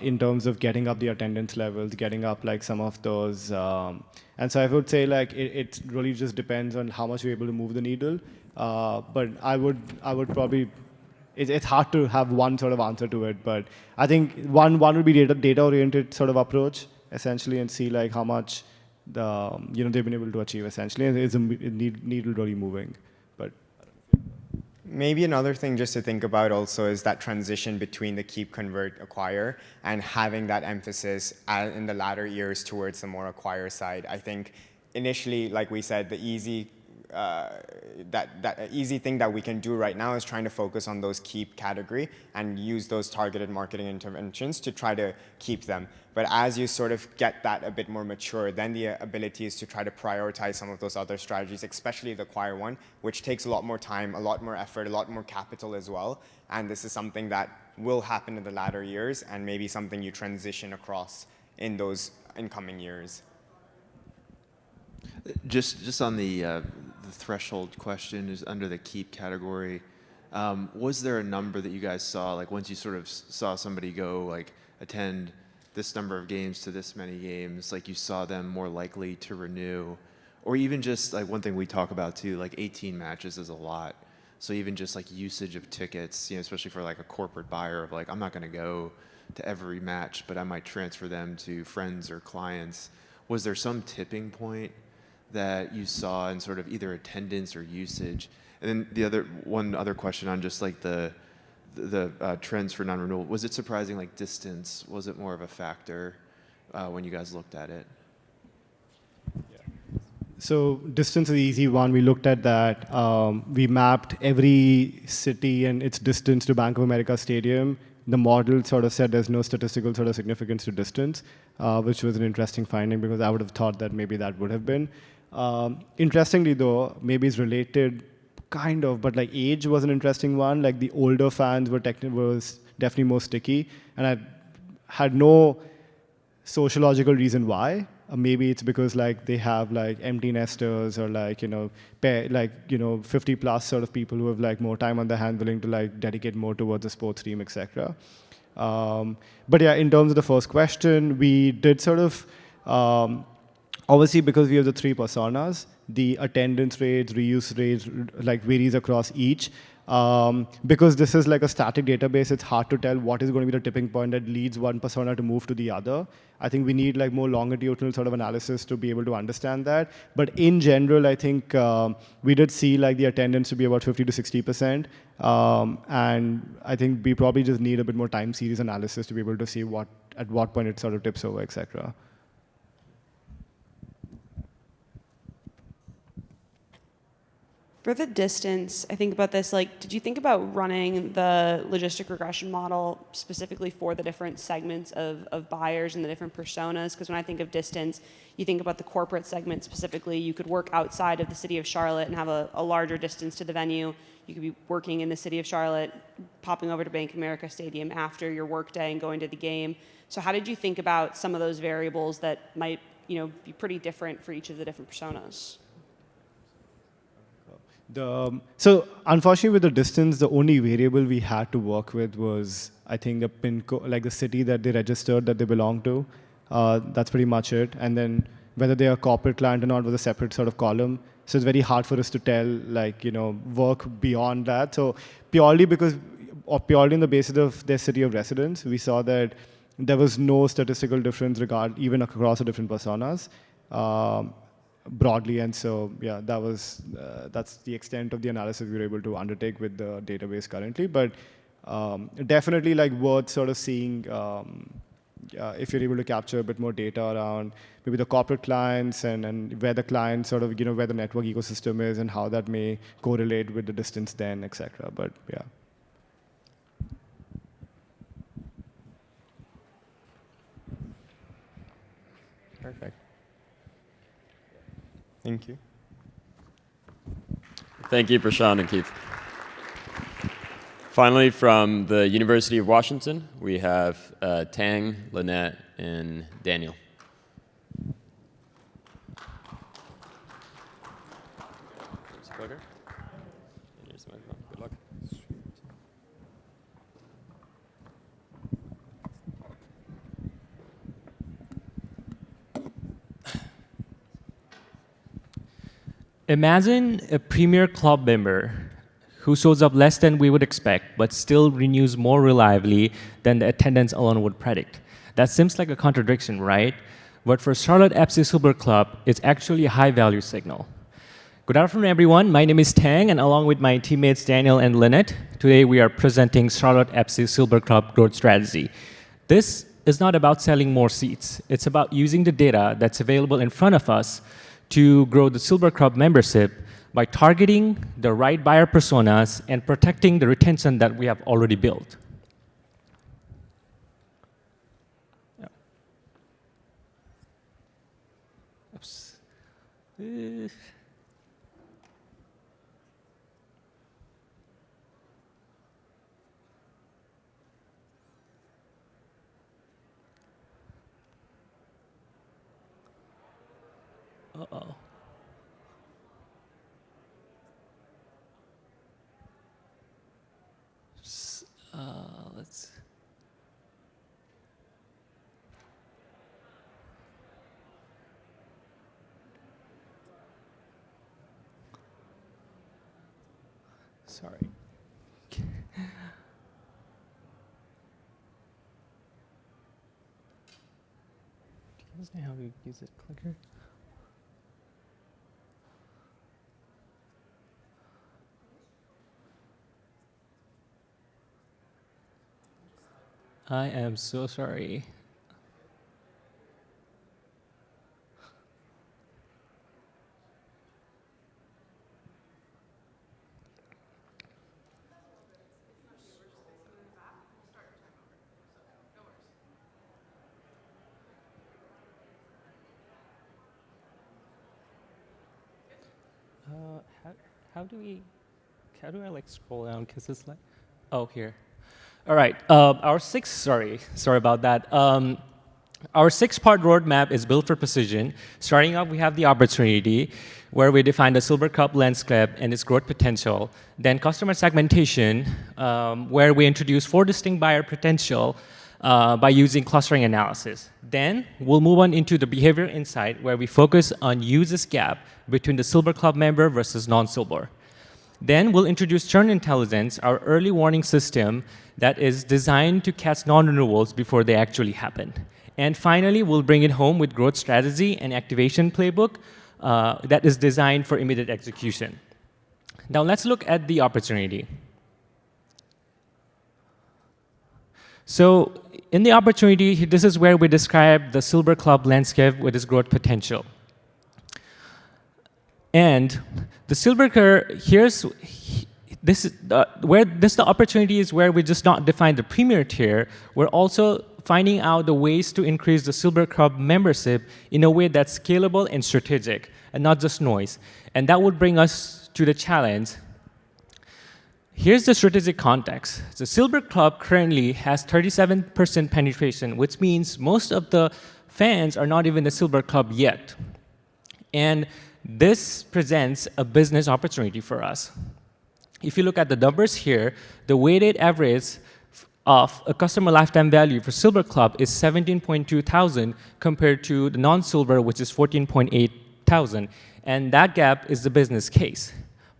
in terms of getting up the attendance levels, getting up like some of those. And so I would say like it really just depends on how much we're able to move the needle. But I would probably. It's hard to have one sort of answer to it, but I think one would be data oriented sort of approach essentially, and see like how much they've been able to achieve essentially, and is a needle really moving. But maybe another thing just to think about also is that transition between the keep, convert, acquire, and having that emphasis in the latter years towards the more acquire side. I think initially, like we said, the easy easy thing that we can do right now is trying to focus on those keep category and use those targeted marketing interventions to try to keep them. But as you sort of get that a bit more mature, then the ability is to try to prioritize some of those other strategies, especially the acquire one, which takes a lot more time, a lot more effort, a lot more capital as well. And this is something that will happen in the latter years, and maybe something you transition across in those incoming years. Just on the threshold question is under the keep category. Was there a number that you guys saw, like once you sort of saw somebody go like attend this number of games to this many games, like you saw them more likely to renew? Or even just like one thing we talk about too, like 18 matches is a lot. So even just like usage of tickets, especially for like a corporate buyer of like, I'm not going to go to every match, but I might transfer them to friends or clients. Was there some tipping point that you saw in sort of either attendance or usage? And then one other question on just like the trends for non-renewal. Was it surprising, like distance? Was it more of a factor when you guys looked at it? So distance is the easy one. We looked at that. We mapped every city and its distance to Bank of America Stadium. The model sort of said there's no statistical sort of significance to distance, which was an interesting finding because I would have thought that maybe that would have been. Interestingly though, maybe it's related kind of, but like age was an interesting one. Like the older fans was definitely more sticky, and I had no sociological reason why. Maybe it's because like they have like empty nesters or like 50 plus sort of people who have like more time on their hand, willing to like dedicate more towards the sports team, etc. But yeah, in terms of the first question, we did sort of obviously because we have the 3 personas, the attendance rates, reuse rates like varies across each. Because this is like a static database, it's hard to tell what is going to be the tipping point that leads one persona to move to the other. I think we need like more longitudinal sort of analysis to be able to understand that. But in general, I think we did see like the attendance to be about 50 to 60%. And I think we probably just need a bit more time series analysis to be able to see at what point it sort of tips over, et cetera. For the distance, I think about this, like, did you think about running the logistic regression model specifically for the different segments of buyers and the different personas? Because when I think of distance, you think about the corporate segment specifically. You could work outside of the city of Charlotte and have a larger distance to the venue. You could be working in the city of Charlotte, popping over to Bank of America Stadium after your work day and going to the game. So how did you think about some of those variables that might, be pretty different for each of the different personas? So unfortunately, with the distance, the only variable we had to work with was, I think, a pin code, like the city that they registered that they belong to. That's pretty much it. And then whether they are a corporate client or not was a separate sort of column. So it's very hard for us to tell, like, work beyond that. So purely on the basis of their city of residence, we saw that there was no statistical difference even across the different personas. Broadly, and so yeah, that's the extent of the analysis we were able to undertake with the database currently. But definitely, like, worth sort of seeing if you're able to capture a bit more data around maybe the corporate clients and where the clients sort of where the network ecosystem is and how that may correlate with the distance then, etc. But yeah. Perfect. Thank you. Thank you, Prashant and Keith. Finally, from the University of Washington, we have Tang, Lynette, and Daniel. Good luck. Imagine a premier club member who shows up less than we would expect, but still renews more reliably than the attendance alone would predict. That seems like a contradiction, right? But for Charlotte FC Silver Club, it's actually a high-value signal. Good afternoon, everyone. My name is Tang, and along with my teammates Daniel and Lynette, today we are presenting Charlotte FC Silver Club growth strategy. This is not about selling more seats. It's about using the data that's available in front of us to grow the Silver Club membership by targeting the right buyer personas and protecting the retention that we have already built. Yeah. Oops. Uh-oh. Let's. Sorry. Do you guys know how to use a clicker? I am so sorry. How do I like scroll down? Cause it's like, oh, here. All right, sorry about that. Our six-part roadmap is built for precision. Starting off, we have the opportunity, where we define the Silver Cup landscape and its growth potential. Then customer segmentation, where we introduce 4 distinct buyer potential by using clustering analysis. Then we'll move on into the behavior insight, where we focus on users gap between the Silver Club member versus non-Silver. Then we'll introduce Churn Intelligence, our early warning system that is designed to catch non-renewals before they actually happen. And finally, we'll bring it home with growth strategy and activation playbook that is designed for immediate execution. Now let's look at the opportunity. So in the opportunity, this is where we describe the Silver Club landscape with its growth potential. And the Silver Club, the opportunity is where we just not define the premier tier, we're also finding out the ways to increase the Silver Club membership in a way that's scalable and strategic, and not just noise. And that would bring us to the challenge. Here's the strategic context. The Silver Club currently has 37% penetration, which means most of the fans are not even the Silver Club yet. And this presents a business opportunity for us. If you look at the numbers here, the weighted average of a customer lifetime value for Silver Club is 17.2 thousand compared to the non-Silver, which is 14.8 thousand. And that gap is the business case.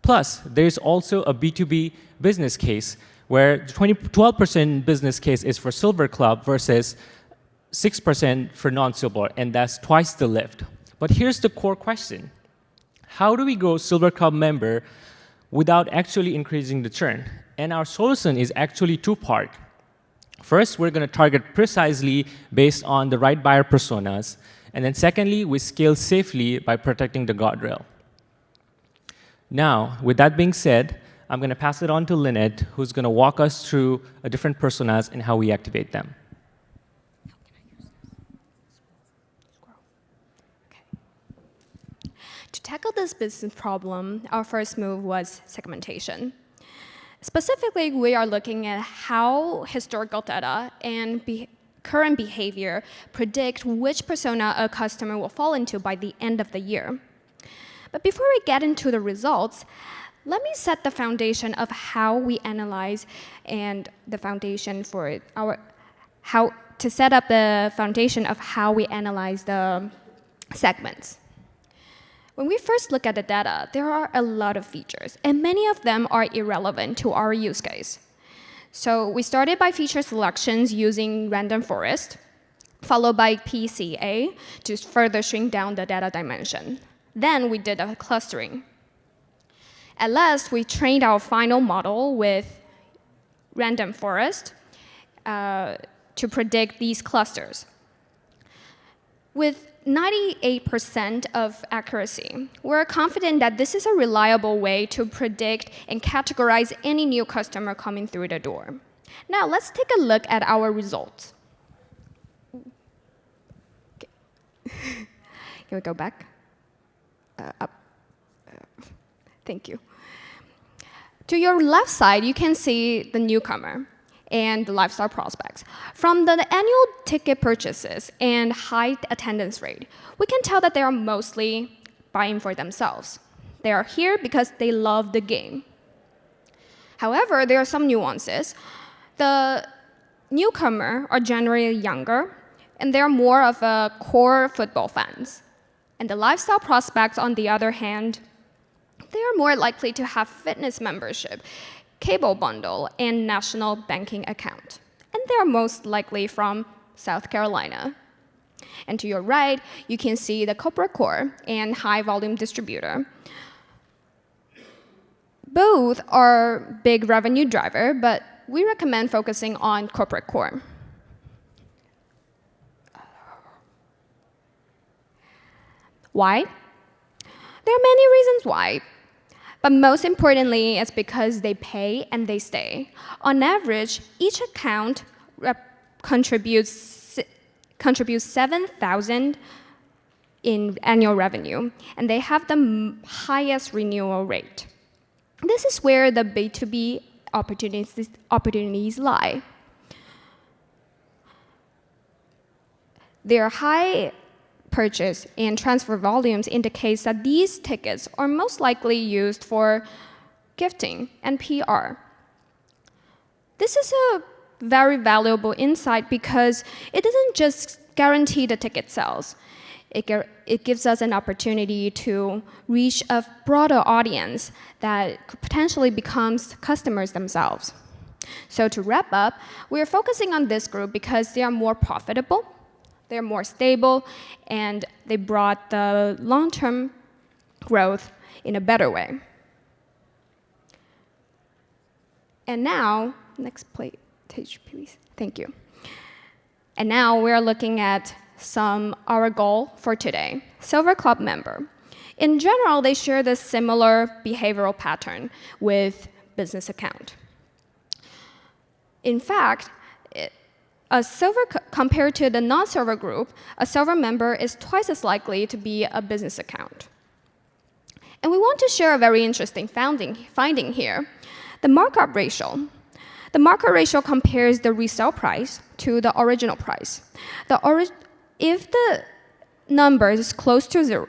Plus, there's also a B2B business case where 12% business case is for Silver Club versus 6% for non-Silver, and that's twice the lift. But here's the core question. How do we grow Silver Club member without actually increasing the churn? And our solution is actually two-part. First, we're going to target precisely based on the right buyer personas. And then secondly, we scale safely by protecting the guardrail. Now, with that being said, I'm going to pass it on to Lynette, who's going to walk us through different personas and how we activate them. To tackle this business problem, our first move was segmentation. Specifically, we are looking at how historical data and current behavior predict which persona a customer will fall into by the end of the year. But before we get into the results, let me set the foundation of how we analyze and the foundation for to set up the foundation of how we analyze the segments. When we first look at the data, there are a lot of features, and many of them are irrelevant to our use case. So we started by feature selections using random forest, followed by PCA to further shrink down the data dimension. Then we did a clustering. At last, we trained our final model with random forest to predict these clusters. With 98% of accuracy, we're confident that this is a reliable way to predict and categorize any new customer coming through the door. Now, let's take a look at our results. Okay. Can we go back? Up. Thank you. To your left side, you can see the newcomer and the lifestyle prospects. From the annual ticket purchases and high attendance rate, we can tell that they are mostly buying for themselves. They are here because they love the game. However, there are some nuances. The newcomer are generally younger, and they're more of a core football fans. And the lifestyle prospects, on the other hand, they are more likely to have fitness membership, cable bundle, and national banking account. And they're most likely from South Carolina. And to your right, you can see the corporate core and high volume distributor. Both are big revenue driver, but we recommend focusing on corporate core. Why? There are many reasons why. But most importantly, it's because they pay and they stay. On average, each account contributes $7,000 in annual revenue, and they have the highest renewal rate. This is where the B2B opportunities lie. Their high purchase and transfer volumes indicates that these tickets are most likely used for gifting and PR. This is a very valuable insight because it doesn't just guarantee the ticket sales. It gives us an opportunity to reach a broader audience that could potentially becomes customers themselves. So to wrap up, we are focusing on this group because they are more profitable, they're more stable, and they brought the long-term growth in a better way. And now, next page, please. Thank you. And now we're looking at our goal for today. Silver Club member. In general, they share this similar behavioral pattern with business account. In fact, compared to the non-silver group, a silver member is twice as likely to be a business account. And we want to share a very interesting finding here, the markup ratio. The markup ratio compares the resale price to the original price. If the number is close to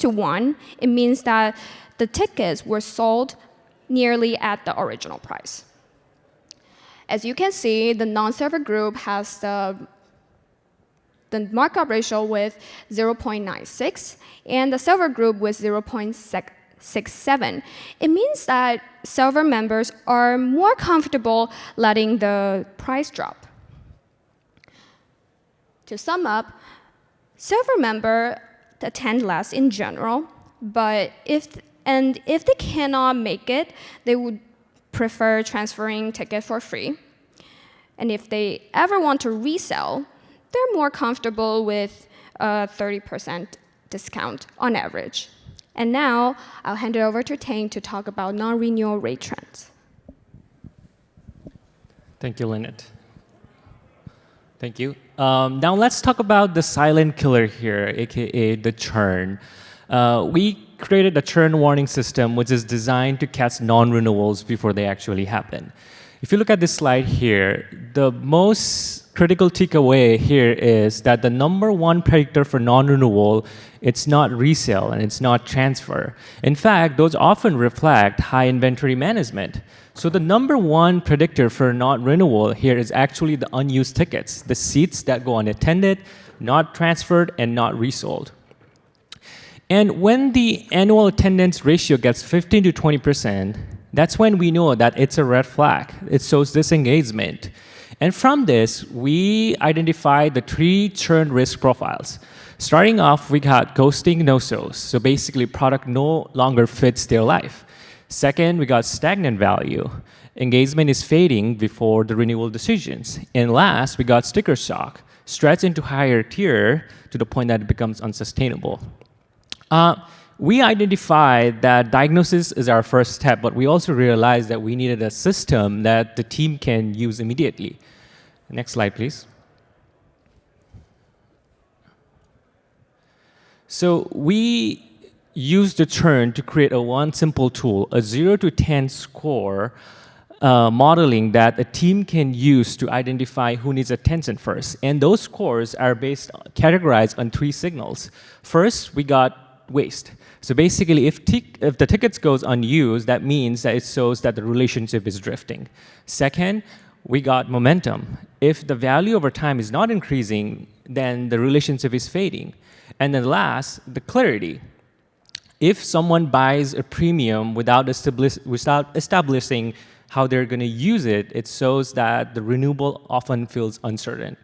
1, it means that the tickets were sold nearly at the original price. As you can see, the non-silver group has the markup ratio with 0.96, and the silver group with 0.67. It means that silver members are more comfortable letting the price drop. To sum up, silver members attend less in general, but if they cannot make it, they would prefer transferring ticket for free. And if they ever want to resell, they're more comfortable with a 30% discount on average. And now, I'll hand it over to Tang to talk about non-renewal rate trends. Thank you, Lynette. Thank you. Now let's talk about the silent killer here, aka the churn. We created a churn warning system which is designed to catch non-renewals before they actually happen. If you look at this slide here, the most critical takeaway here is that the #1 predictor for non-renewal, it's not resale and it's not transfer. In fact, those often reflect high inventory management. So the #1 predictor for non-renewal here is actually the unused tickets, the seats that go unattended, not transferred, and not resold. And when the annual attendance ratio gets 15 to 20%, that's when we know that it's a red flag. It shows disengagement. And from this, we identified the 3 churn risk profiles. Starting off, we got ghosting no-shows. So basically, product no longer fits their life. Second, we got stagnant value. Engagement is fading before the renewal decisions. And last, we got sticker shock, stretched into higher tier to the point that it becomes unsustainable. We identified that diagnosis is our first step, but we also realized that we needed a system that the team can use immediately. Next slide, please. So we used the churn to create one simple tool, a 0 to 10 score modeling that a team can use to identify who needs attention first. And those scores are categorized on 3 signals. First, we got waste. So basically, if the tickets goes unused, that means that it shows that the relationship is drifting. Second, we got momentum. If the value over time is not increasing, then the relationship is fading. And then last, the clarity. If someone buys a premium without establishing how they're going to use it, it shows that the renewal often feels uncertain.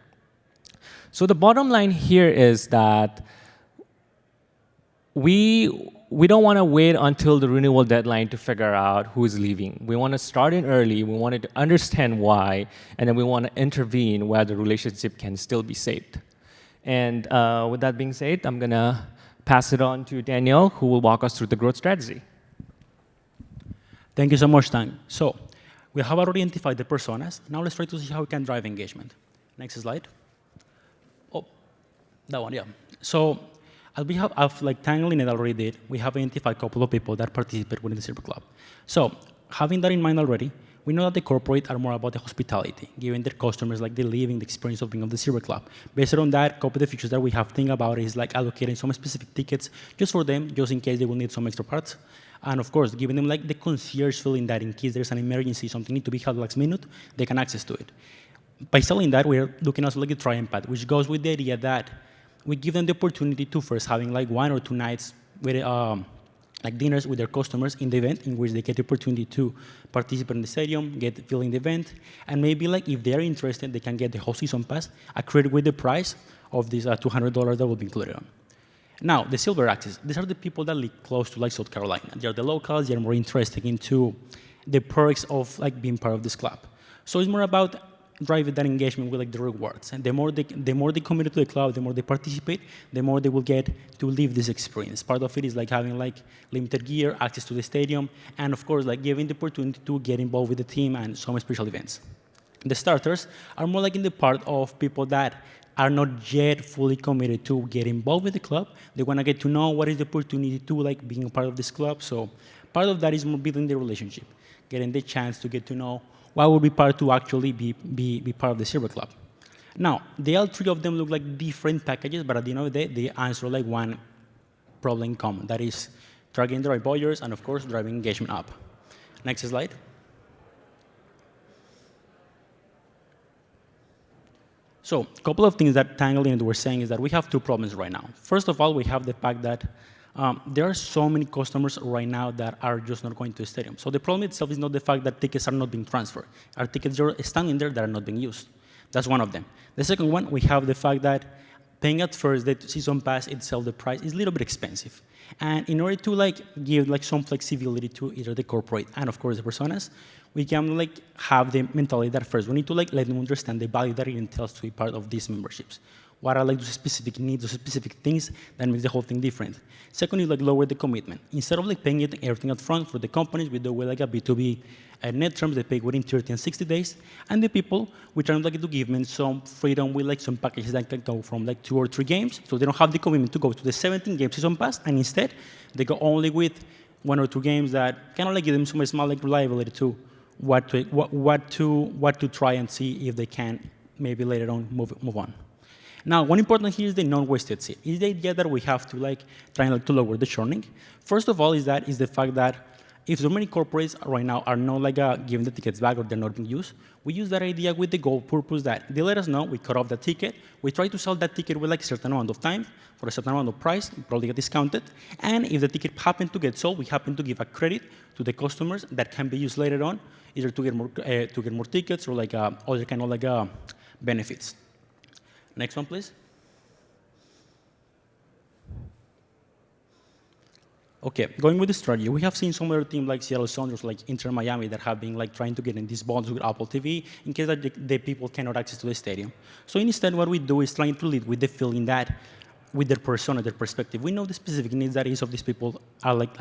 So the bottom line here is that we don't want to wait until the renewal deadline to figure out who is leaving. We want to start in early. We wanted to understand why, and then we want to intervene where the relationship can still be saved. And with that being said, I'm going to pass it on to Daniel, who will walk us through the growth strategy. Thank you so much, Tang. So we have already identified the personas. Now let's try to see how we can drive engagement. Next slide. Oh, that one, yeah. So as we have, like Tang and Lynette already did, we have identified a couple of people that participate within the Silver Club. So having that in mind already, we know that the corporate are more about the hospitality, giving their customers like the living, the experience of being of the Silver Club. Based on that, a couple of the features that we have think about is like allocating some specific tickets just for them, just in case they will need some extra parts. And of course, giving them like the concierge feeling that in case there's an emergency, something need to be held last minute, they can access to it. By selling that, we're looking also like the try and pad, which goes with the idea that we give them the opportunity to first having like 1 or 2 nights with like dinners with their customers in the event, in which they get the opportunity to participate in the stadium, get feeling the event, and maybe like if they are interested, they can get the whole season pass accredited with the price of this $200 that will be included on. Now, the silver access, these are the people that live close to like South Carolina. They're the locals, they're more interested into the perks of like being part of this club. So it's more about driving that engagement with like the rewards. And the more they commit to the club, the more they participate, the more they will get to live this experience. Part of it is like having like limited gear, access to the stadium, and of course like giving the opportunity to get involved with the team and some special events. The starters are more like in the part of people that are not yet fully committed to get involved with the club. They want to get to know what is the opportunity to like being a part of this club. So part of that is more building the relationship, getting the chance to get to know what would be part to actually be part of the Silver Club. Now, all 3 of them look like different packages, but at the end of the day, they answer like one problem in common. That is targeting the right buyers and, of course, driving engagement up. Next slide. So a couple of things that Tangle and were saying is that we have 2 problems right now. First of all, we have the fact that there are so many customers right now that are just not going to the stadium. So the problem itself is not the fact that tickets are not being transferred. Our tickets are standing there that are not being used. That's one of them. The second one, we have the fact that paying at first the season pass itself, the price is a little bit expensive. And in order to like give like some flexibility to either the corporate and of course the personas, we can like have the mentality that first we need to like let them understand the value that it entails to be part of these memberships. What are like the specific needs, the specific things that makes the whole thing different. Second is like lower the commitment. Instead of like paying everything up front for the companies, we do like a B2B net terms, they pay within 30 and 60 days. And the people, we try like to give them some freedom with like some packages that can go from like 2 or 3 games. So they don't have the commitment to go to the 17 game season pass, and instead they go only with 1 or 2 games that kind of like give them some small like reliability to what to try and see if they can maybe later on move on. Now, one important here is the non-wasted seat. Is the idea that we have to like try and, like, to lower the churning. First of all, is the fact that if so many corporates right now are not like giving the tickets back or they're not being used, we use that idea with the goal purpose that they let us know, we cut off the ticket, we try to sell that ticket with like a certain amount of time for a certain amount of price, probably get discounted, and if the ticket happens to get sold, we happen to give a credit to the customers that can be used later on, either to get more tickets or like other kind of like benefits. Next one, please. Okay, going with the strategy, we have seen some other teams like Seattle Sounders, like Inter Miami, that have been like trying to get in these bonds with Apple TV in case that the people cannot access to the stadium. So instead, what we do is trying to lead with the feeling that, with their persona, their perspective, we know the specific needs that each of these people are like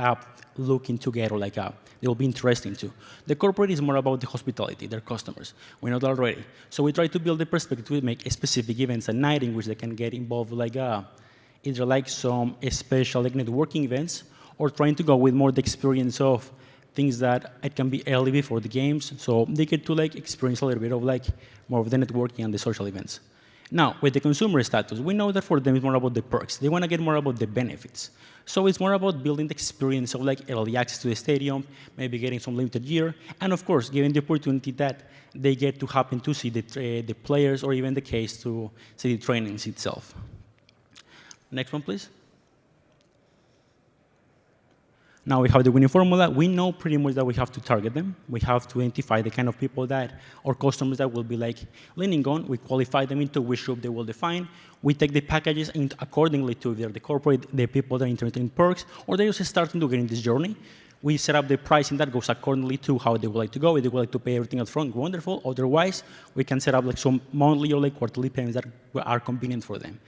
looking to get, or like they will be interesting to. The corporate is more about the hospitality, their customers. We know that already. So we try to build the perspective to make specific events at night in which they can get involved with like either like some special like networking events, or trying to go with more the experience of things that it can be early before the games, so they get to like experience a little bit of like more of the networking and the social events. Now, with the consumer status, we know that for them it's more about the perks. They want to get more about the benefits. So it's more about building the experience of like early access to the stadium, maybe getting some limited gear, and of course, giving the opportunity that they get to happen to see the players, or even the case to see the trainings itself. Next one, please. Now we have the winning formula. We know pretty much that we have to target them. We have to identify the kind of people that, or customers that will be like leaning on. We qualify them into which group they will define. We take the packages accordingly to either the corporate, the people that are interested in perks, or they're just starting to get in this journey. We set up the pricing that goes accordingly to how they would like to go. If they would like to pay everything up front, wonderful. Otherwise, we can set up like some monthly or like quarterly payments that are convenient for them.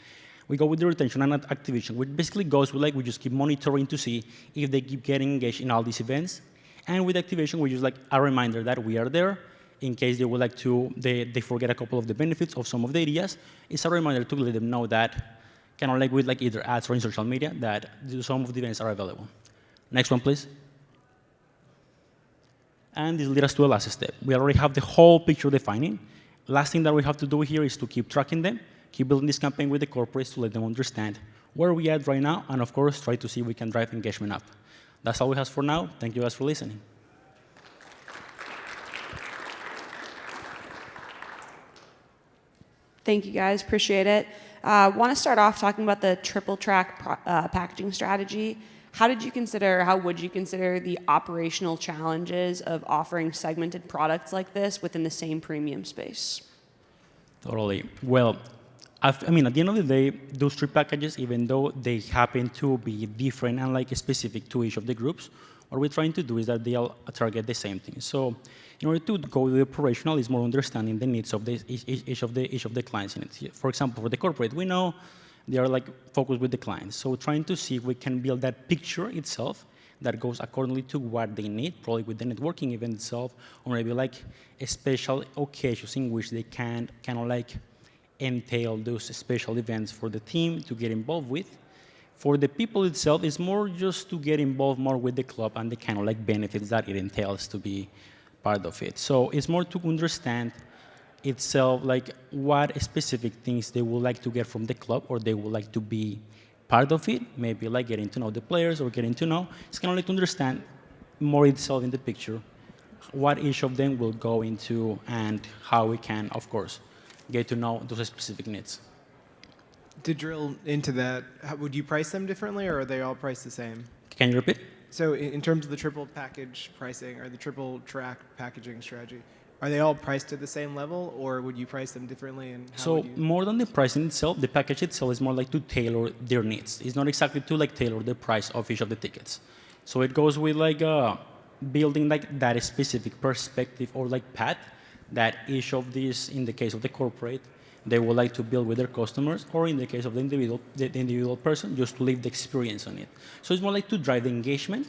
We go with the retention and activation, which basically goes with like we just keep monitoring to see if they keep getting engaged in all these events. And with activation, we use like a reminder that we are there in case they would like to, they forget a couple of the benefits of some of the areas. It's a reminder to let them know that, kind of like with like either ads or in social media, that some of the events are available. Next one, please. And this leads us to the last step. We already have the whole picture defining. Last thing that we have to do here is to keep tracking them, keep building this campaign with the corporates to let them understand where we are at right now, and of course, try to see if we can drive engagement up. That's all we have for now. Thank you guys for listening. Thank you, guys. Appreciate it. Want to start off talking about the triple track packaging strategy. How would you consider the operational challenges of offering segmented products like this within the same premium space? Totally. Well, I mean, at the end of the day, those three packages, even though they happen to be different and like specific to each of the groups, what we're trying to do is that they all target the same thing. So in order to go to the operational, is more understanding the needs of each of the clients in it. For example, for the corporate, we know they are like focused with the clients. So trying to see if we can build that picture itself that goes accordingly to what they need, probably with the networking event itself, or maybe like a special occasions in which they can kind of like entail those special events for the team to get involved with. For the people itself, it's more just to get involved more with the club and the kind of like benefits that it entails to be part of it. So it's more to understand itself like what specific things they would like to get from the club or they would like to be part of it, maybe like getting to know the players or getting to know. It's kind of like to understand more itself in the picture, what each of them will go into and how we can, of course, get to know those specific needs. To drill into that, would you price them differently, or are they all priced the same? Can you repeat? So in terms of the triple package pricing or the triple track packaging strategy, are they all priced at the same level, or would you price them differently? And how So more than the pricing itself, the package itself is more like to tailor their needs. It's not exactly to like tailor the price of each of the tickets. So it goes with like building like that specific perspective or like path that each of these, in the case of the corporate, they would like to build with their customers, or in the case of the individual person, just to live the experience on it. So it's more like to drive the engagement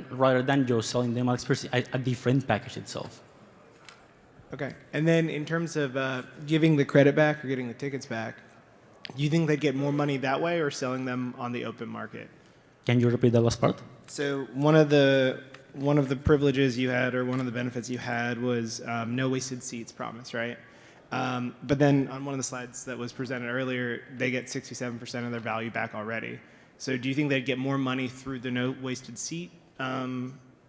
rather than just selling them a different package itself. Okay. And then in terms of giving the credit back or getting the tickets back, do you think they'd get more money that way or selling them on the open market? Can you repeat the last part? So one of the privileges you had, or one of the benefits you had, was no wasted seats promise, right? But then on one of the slides that was presented earlier, they get 67% of their value back already. So do you think they'd get more money through the no wasted seat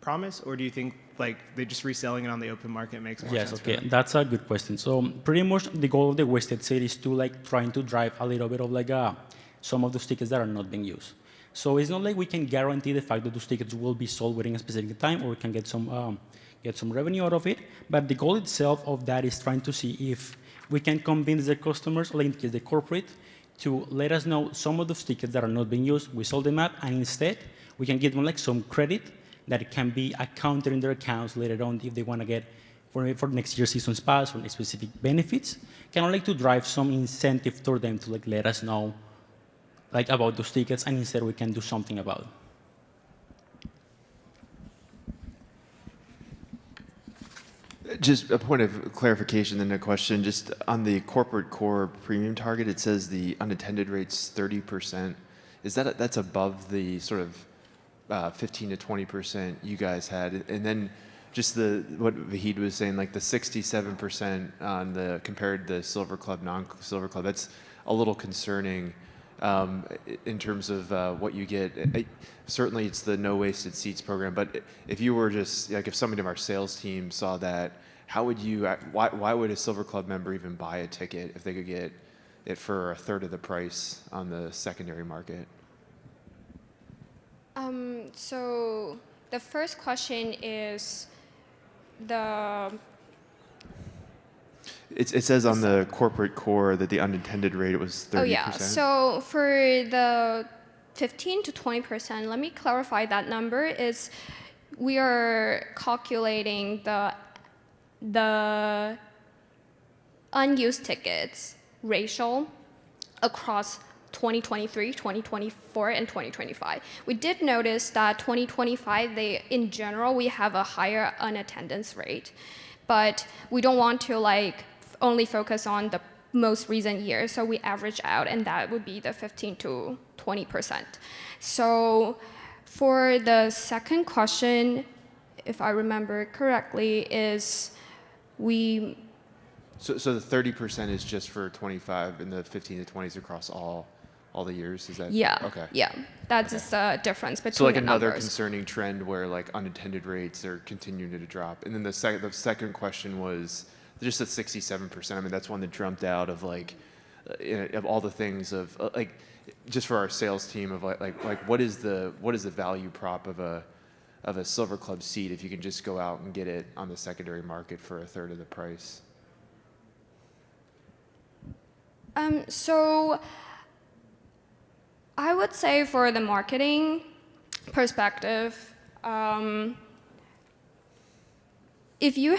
promise, or do you think like they just reselling it on the open market makes more sense? Yes, okay, that's a good question. So pretty much the goal of the wasted seat is to like trying to drive a little bit of like some of those tickets that are not being used. So it's not like we can guarantee the fact that those tickets will be sold within a specific time, or we can get some revenue out of it. But the goal itself of that is trying to see if we can convince the customers, or in case the corporate, to let us know some of those tickets that are not being used. We sold them up, and instead we can give them like some credit that can be accounted in their accounts later on if they want to get for next year's season's pass or specific benefits. Kind of like to drive some incentive for them to like let us know like about those tickets, and instead we can do something about it. Just a point of clarification, then a question. Just on the corporate core premium target, it says the unattended rate's 30%. Is that's above the sort of 15 to 20% you guys had? And then just what Vahid was saying, like the 67% on the compared to Silver Club, non-Silver Club, that's a little concerning in terms of what you get. Certainly it's the no wasted seats program, but if you were just, like if somebody of our sales team saw that, how would you, why would a Silver Club member even buy a ticket if they could get it for a third of the price on the secondary market? So the first question is It says on the corporate core that the unintended rate was 30%. Oh yeah, so for the 15 to 20%, let me clarify that number is we are calculating the unused tickets ratio across 2023, 2024, and 2025. We did notice that 2025, in general, we have a higher unattendance rate, but we don't want to like only focus on the most recent year, so we average out, and that would be the 15 to 20%. So for the second question, if I remember correctly, is So the 30% is just for 25, and the 15 to 20s across all the years? Is that? Yeah. Okay. Yeah, that's just the difference between So like the another numbers. concerning trend where like unattended rates are continuing to drop. And then the second question was just the 67%. I mean, that's one that jumped out of like, of all the things of like, just for our sales team of like what is the value prop of a Silver Club seat if you can just go out and get it on the secondary market for a third of the price? So I would say for the marketing perspective, if you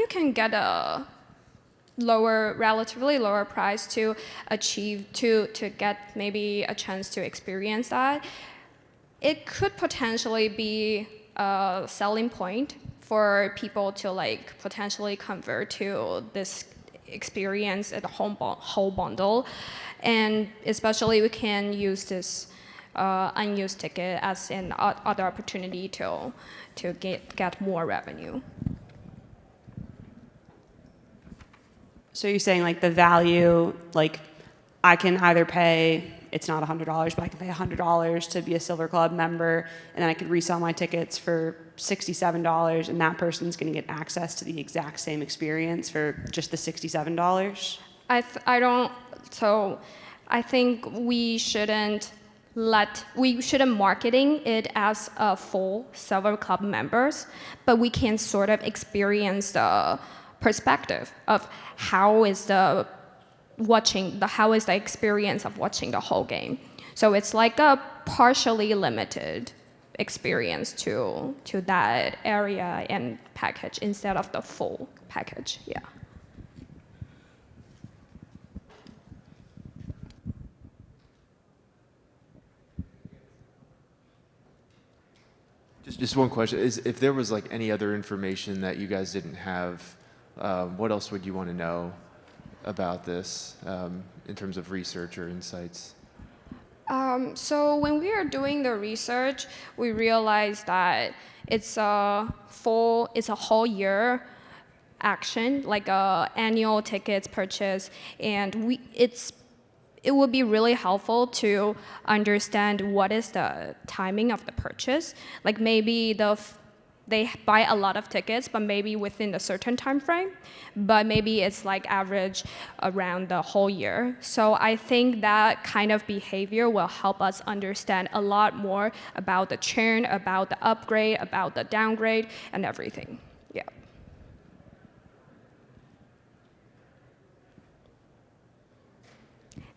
can get a relatively lower price to get maybe a chance to experience that, it could potentially be a selling point for people to like potentially convert to this experience at the whole bundle, and especially we can use this unused ticket as an other opportunity to get more revenue. So you're saying like the value, like I can either pay, it's not $100, but I can pay $100 to be a Silver Club member, and then I could resell my tickets for $67, and that person's going to get access to the exact same experience for just the $67? I think we shouldn't marketing it as a full Silver Club members, but we can sort of experience the perspective of how is the experience of watching the whole game. So it's like a partially limited experience to that area and package instead of the full package. Yeah. Just one question is, if there was like any other information that you guys didn't have, what else would you want to know about this in terms of research or insights? So when we are doing the research, we realized that it's a whole year action, like a annual tickets purchase, and it would be really helpful to understand what is the timing of the purchase. Like maybe they buy a lot of tickets, but maybe within a certain time frame, but maybe it's like average around the whole year. So I think that kind of behavior will help us understand a lot more about the churn, about the upgrade, about the downgrade, and everything. Yeah.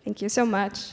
Thank you so much.